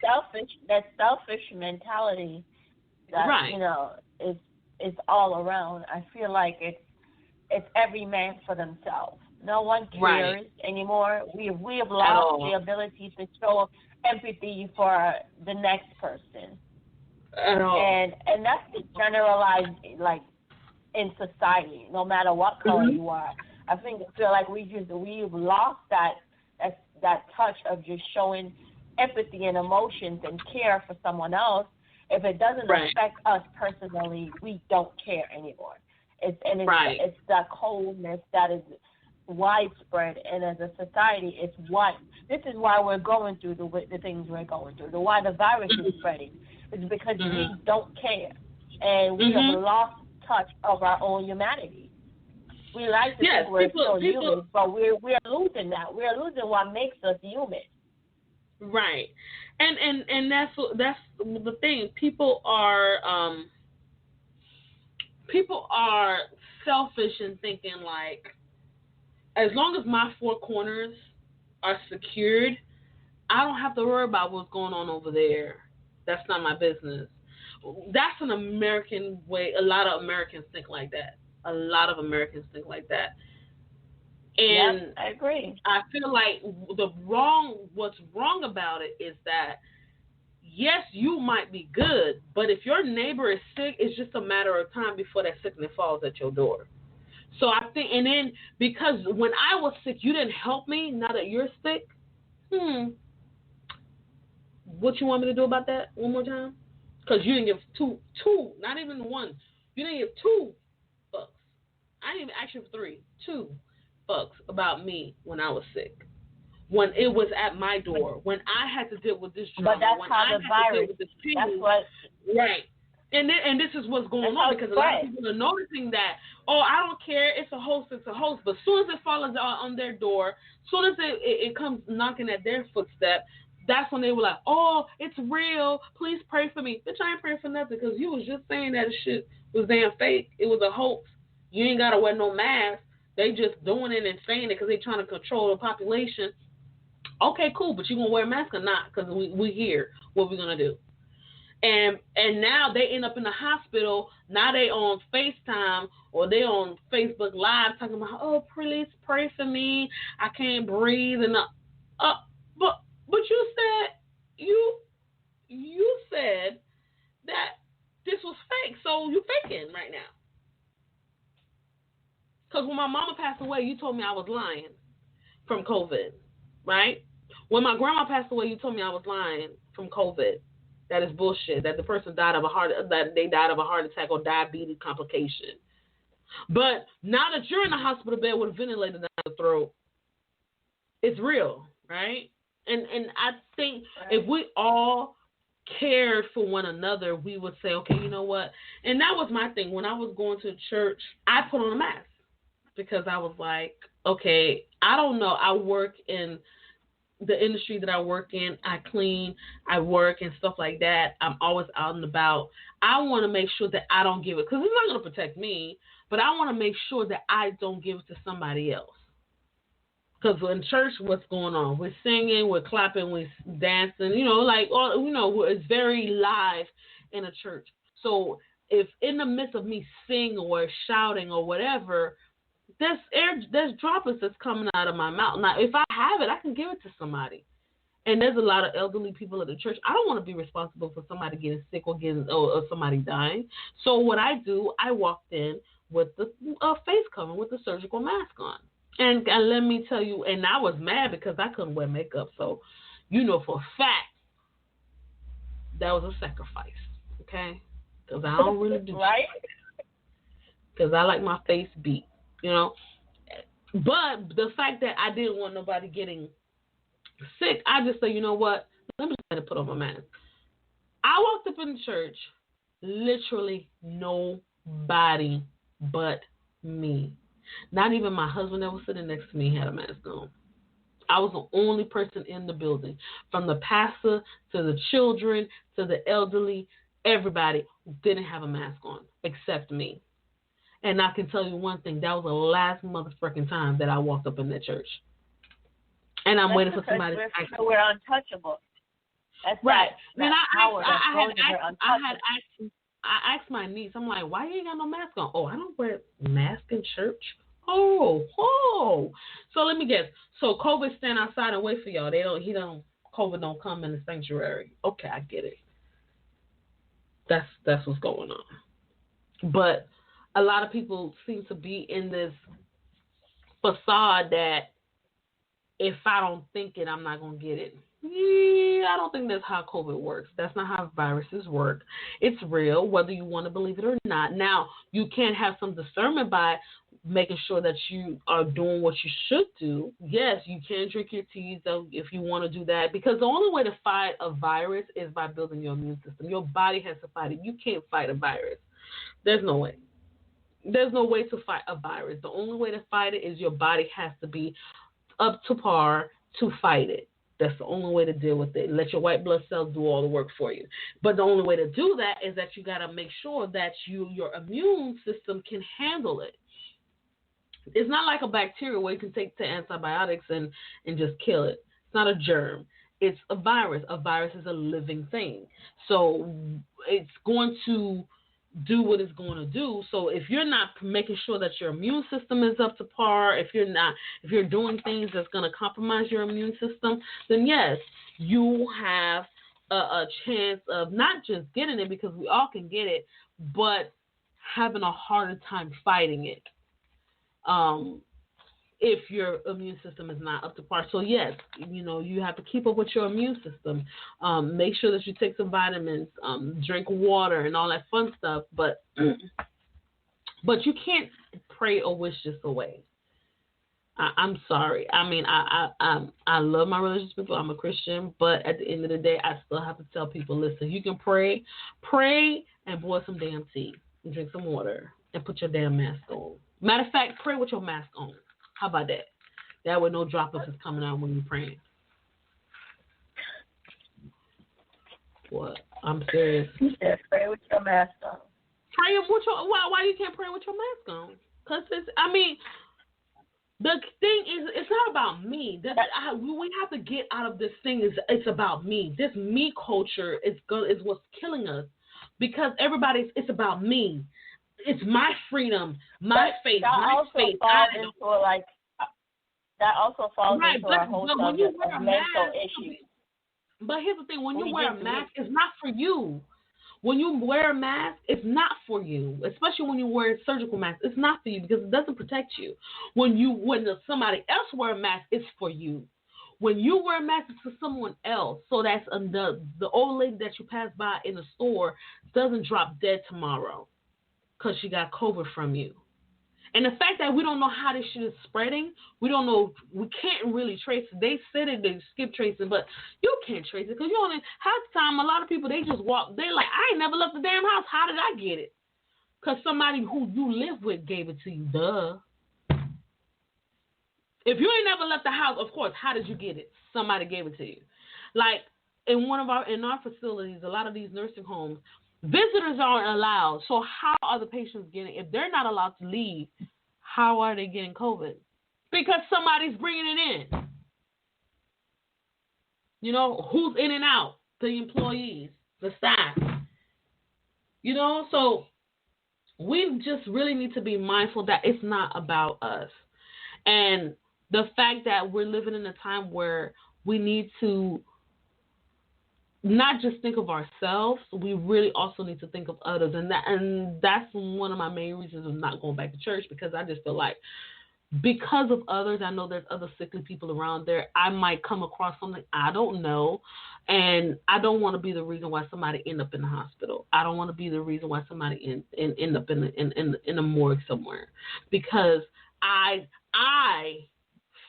That selfish mentality that right. is all around. I feel like it's every man for themselves. No one cares anymore. We have lost the ability to show empathy for the next person. At all. And that's generalized, like, in society, no matter what color you are. I feel like we've lost that touch of just showing empathy and emotions and care for someone else. If it doesn't affect us personally, we don't care anymore. It's that coldness that is widespread, and as a society, it's wide. This is why we're going through the things we're going through. The why the virus is spreading is because we don't care, and we have lost touch of our own humanity. We like to think we're still human, but we're losing that. We're losing what makes us human. Right, and that's the thing. People are selfish in thinking like, as long as my four corners are secured, I don't have to worry about what's going on over there. That's not my business. That's an American way. A lot of Americans think like that. And I agree. I feel like what's wrong about it is that, yes, you might be good, but if your neighbor is sick, it's just a matter of time before that sickness falls at your door. So I think, and then because when I was sick, you didn't help me. Now that you're sick, what you want me to do about that one more time? Because you didn't give two, not even one. You didn't give $2. I didn't even ask you for $2 about me when I was sick. When it was at my door, when I had to deal with this drama, but that's when how I the had virus, to deal with this pain, that's what, right. And this is what's going on, because a lot of people are noticing that, I don't care, it's a host. But as soon as it falls on their door, as soon as it comes knocking at their footstep, that's when they were like, it's real, please pray for me. Bitch, I ain't praying for nothing, because you was just saying that shit was damn fake. It was a hoax. You ain't got to wear no mask. They just doing it and saying it because they trying to control the population. Okay, cool, but you going to wear a mask or not? Because we here. What we going to do? And now they end up in the hospital. Now they on FaceTime or they on Facebook Live talking about, please pray for me. I can't breathe. And but you said that this was fake. So you faking right now. Because when my mama passed away, you told me I was lying from COVID, right? When my grandma passed away, you told me I was lying from COVID. That is bullshit. That the person died of a heart attack or diabetes complication. But now that you're in the hospital bed with a ventilator down your throat, it's real, right? And I think if we all cared for one another, we would say, okay, you know what? And that was my thing. When I was going to church, I put on a mask because I was like, okay, I don't know. I work in the industry that I work in. I clean, I work and stuff like that. I'm always out and about. I want to make sure that I don't give it, because it's not going to protect me, but I want to make sure that I don't give it to somebody else. Because in church, what's going on? We're singing, we're clapping, we're dancing, it's very live in a church. So if in the midst of me singing or shouting or whatever, there's droplets that's coming out of my mouth. Now, if I have it, I can give it to somebody. And there's a lot of elderly people at the church. I don't want to be responsible for somebody getting sick or somebody dying. So what I do, I walked in with the face covering, with the surgical mask on. And let me tell you, and I was mad because I couldn't wear makeup. So, for a fact, that was a sacrifice, okay? Because I don't really do right. Because I like my face beat, But the fact that I didn't want nobody getting sick, I just say, you know what? Let me just put on my mask. I walked up in the church, literally nobody but me. Not even my husband that was sitting next to me had a mask on. I was the only person in the building. From the pastor to the children to the elderly, everybody didn't have a mask on except me. And I can tell you one thing, that was the last motherfucking time that I walked up in that church. And I'm waiting for somebody to ask me. We're untouchable. That's right. And I asked my niece, I'm like, why you ain't got no mask on? Oh, I don't wear mask in church. Oh. So let me guess. So COVID stand outside and wait for y'all. COVID don't come in the sanctuary. Okay, I get it. That's what's going on. But a lot of people seem to be in this facade that if I don't think it, I'm not going to get it. Yeah, I don't think that's how COVID works. That's not how viruses work. It's real, whether you want to believe it or not. Now, you can have some discernment by making sure that you are doing what you should do. Yes, you can drink your teas though if you want to do that, because the only way to fight a virus is by building your immune system. Your body has to fight it. You can't fight a virus. There's no way. There's no way to fight a virus. The only way to fight it is your body has to be up to par to fight it. That's the only way to deal with it. Let your white blood cells do all the work for you. But the only way to do that is that you got to make sure that your immune system can handle it. It's not like a bacteria where you can take the antibiotics and just kill it. It's not a germ. It's a virus. A virus is a living thing. So it's going to do what it's going to do. So if you're not making sure that your immune system is up to par, if you're doing things that's going to compromise your immune system, then yes, you have a chance of not just getting it, because we all can get it, but having a harder time fighting it. If your immune system is not up to par. So yes, you have to keep up with your immune system. Make sure that you take some vitamins, drink water and all that fun stuff, but you can't pray or wish this away. I'm sorry. I mean, I love my religious people. I'm a Christian, but at the end of the day, I still have to tell people, listen, you can pray and boil some damn tea and drink some water and put your damn mask on. Matter of fact, pray with your mask on. How about that? That way no droplets is coming out when you're praying. What? I'm serious. You said pray with your mask on. Pray with your, why you can't pray with your mask on? Because the thing is, it's not about me. We have to get out of this thing. It's about me. This me culture is what's killing us, because it's about me. It's my freedom, my faith, my faith. That also falls into our whole subject of mental issues. But here's the thing: when you wear a mask, it's not for you. When you wear a mask, it's not for you. Especially when you wear a surgical mask, it's not for you because it doesn't protect you. When somebody else wear a mask, it's for you. When you wear a mask, it's for someone else. So that's the old lady that you pass by in the store doesn't drop dead tomorrow because she got COVID from you. And the fact that we don't know how this shit is spreading, we don't know, we can't really trace it. They said it, they skip tracing, but you can't trace it because half the time, a lot of people, they just walk, they're like, I ain't never left the damn house. How did I get it? Because somebody who you live with gave it to you, duh. If you ain't never left the house, of course, how did you get it? Somebody gave it to you. Like in our facilities, a lot of these nursing homes, visitors aren't allowed. So how are the patients getting, if they're not allowed to leave, how are they getting COVID? Because somebody's bringing it in. Who's in and out? The employees, the staff. So we just really need to be mindful that it's not about us. And the fact that we're living in a time where we need to not just think of ourselves, we really also need to think of others. And that's one of my main reasons of not going back to church, because I just feel like because of others, I know there's other sickly people around there. I might come across something I don't know, and I don't want to be the reason why somebody end up in the hospital. I don't want to be the reason why somebody end up in a morgue somewhere, because I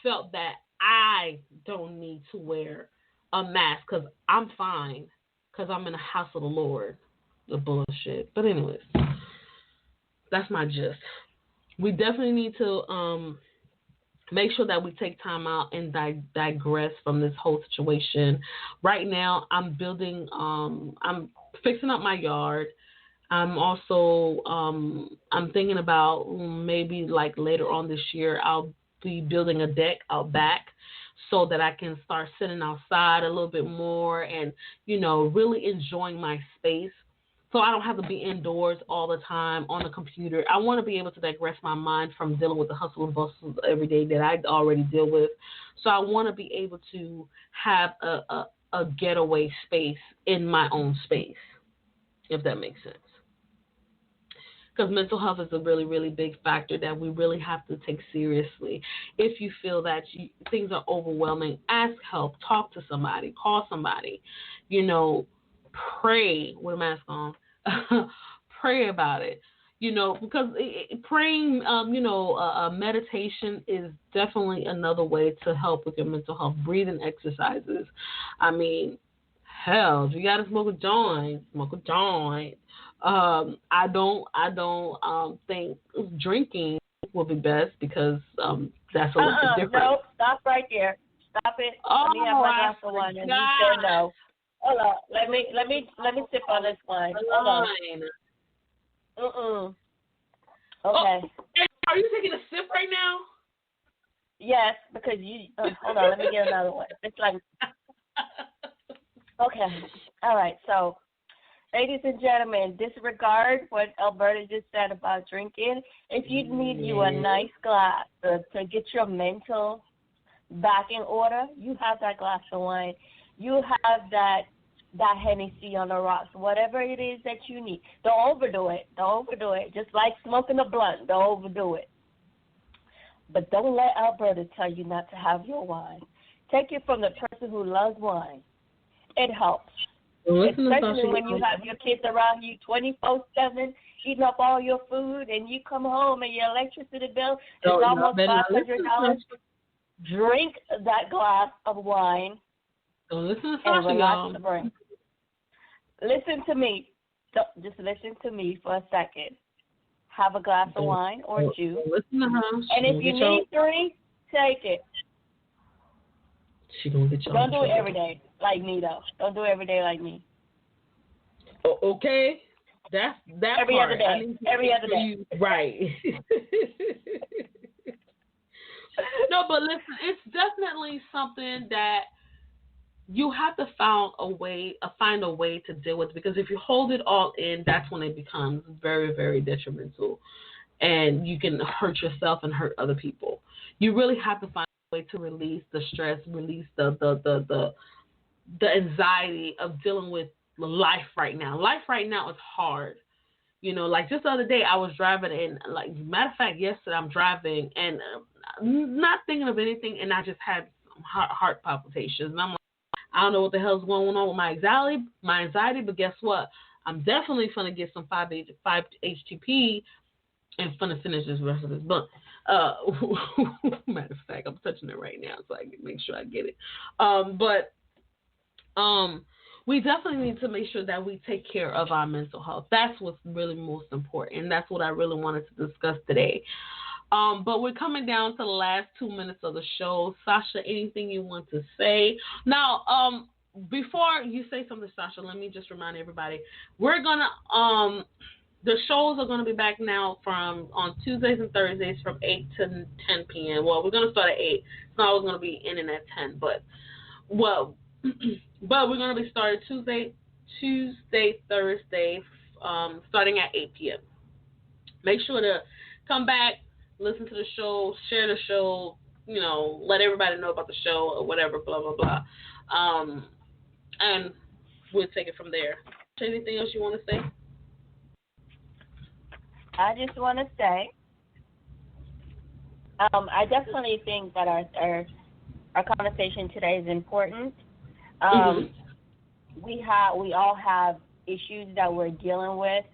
felt that I don't need to wear a mask because I'm fine, because I'm in the house of the Lord. The bullshit. But anyways, that's my gist. We definitely need to make sure that we take time out and digress from this whole situation. Right now, I'm fixing up my yard. I'm also, I'm thinking about maybe like later on this year, I'll be building a deck out back so that I can start sitting outside a little bit more and, really enjoying my space. So I don't have to be indoors all the time on the computer. I want to be able to digress my mind from dealing with the hustle and bustle every day that I already deal with. So I want to be able to have a getaway space in my own space, if that makes sense. Because mental health is a really, really big factor that we really have to take seriously. If you feel that things are overwhelming, ask help, talk to somebody, call somebody, pray with a mask on, pray about it. Because praying, meditation is definitely another way to help with your mental health. Breathing exercises. I mean, hell, if you gotta smoke a joint, smoke a joint. I don't think drinking will be best because that's a little bit different. No, stop right there. Stop it. Let me have my glass of wine. And you said no. Hold on. Let me sip on this wine. Hold on. Okay. Oh, are you taking a sip right now? Yes, because you. Hold on. Let me get another one. It's like. Okay. All right. So, ladies and gentlemen, disregard what Alberta just said about drinking. If you need you a nice glass to get your mental back in order, you have that glass of wine. You have that Hennessy on the rocks, whatever it is that you need. Don't overdo it. Just like smoking a blunt, don't overdo it. But don't let Alberta tell you not to have your wine. Take it from the person who loves wine. It helps. Especially when you have your kids around you 24/7, eating up all your food, and you come home and your electricity bill is almost $500. Drink that glass of wine. Don't listen to and relax y'all. the brain. Listen to me. Just listen to me for a second. Have a glass of wine or juice. Listen to her. And if you need 3, take it. She gonna get you. Don't do it every day like me, though. Don't do it every day like me. Oh, okay. That's that every part. Other day. Every other day. Right. No, but listen, it's definitely something that you have to find a way to deal with, because if you hold it all in, that's when it becomes very, very detrimental, and you can hurt yourself and hurt other people. You really have to find a way to release the stress, release the anxiety of dealing with life right now. Life right now is hard. Like just the other day I was driving, and like matter of fact, yesterday I'm driving and not thinking of anything, and I just had heart palpitations, and I'm like, I don't know what the hell's going on with my anxiety, but guess what? I'm definitely gonna get some 5-HTP and finna finish this rest of this blunt. Matter of fact, I'm touching it right now so I can make sure I get it. We definitely need to make sure that we take care of our mental health. That's what's really most important, and that's what I really wanted to discuss today. But we're coming down to the last 2 minutes of the show. Sasha, anything you want to say? Now, before you say something, Sasha, let me just remind everybody, we're going to, the shows are going to be back now on Tuesdays and Thursdays from 8 to 10 p.m. Well, we're going to start at 8. It's not always going to be ending at 10, but we're going to be starting Tuesday, Thursday, starting at 8 p.m. Make sure to come back, listen to the show, share the show, let everybody know about the show or whatever, blah, blah, blah. And we'll take it from there. Anything else you want to say? I just want to say, I definitely think that our conversation today is important. We all have issues that we're dealing with.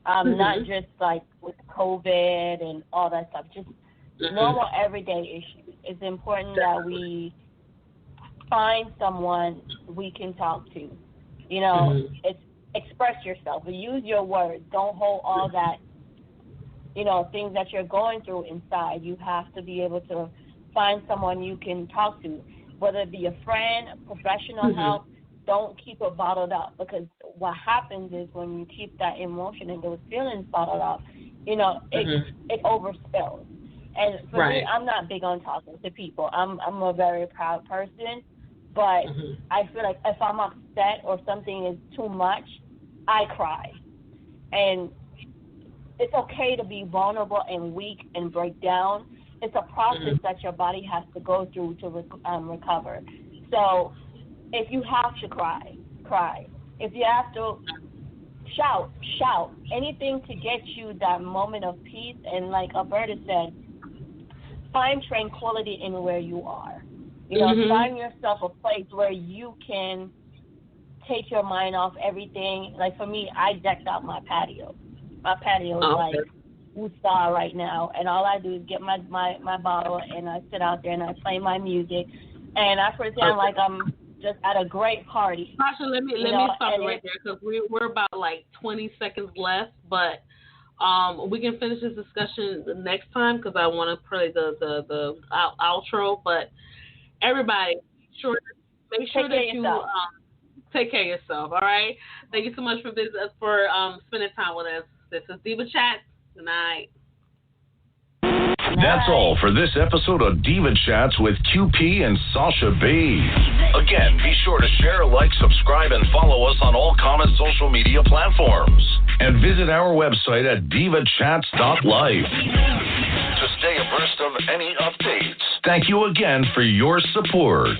Not just like with COVID and all that stuff, just normal everyday issues. It's important that we find someone we can talk to. It's express yourself. Use your words. Don't hold all that, things that you're going through inside. You have to be able to find someone you can talk to, whether it be a friend, professional help. Don't keep it bottled up, because what happens is when you keep that emotion and those feelings bottled up, it overspills. And for me, I'm not big on talking to people. I'm a very proud person, but I feel like if I'm upset or something is too much, I cry. And it's okay to be vulnerable and weak and break down. It's a process that your body has to go through to recover. So if you have to cry. If you have to shout. Anything to get you that moment of peace. And like Alberta said, find tranquility in where you are. Find yourself a place where you can take your mind off everything. Like for me, I decked out my patio. My patio is like Woodstock right now, and all I do is get my bottle and I sit out there and I play my music, and I pretend like I'm just at a great party. Sasha, let me stop you right there because we're about like 20 seconds left, but we can finish this discussion the next time because I want to play the outro. But everybody, make sure that you take care of yourself. All right. Thank you so much for spending time with us. This is Diva Chatz. Good night. That's all for this episode of Diva Chats with QP and Sasha B. Again, be sure to share, like, subscribe, and follow us on all common social media platforms. And visit our website at divachats.life to stay abreast of any updates. Thank you again for your support.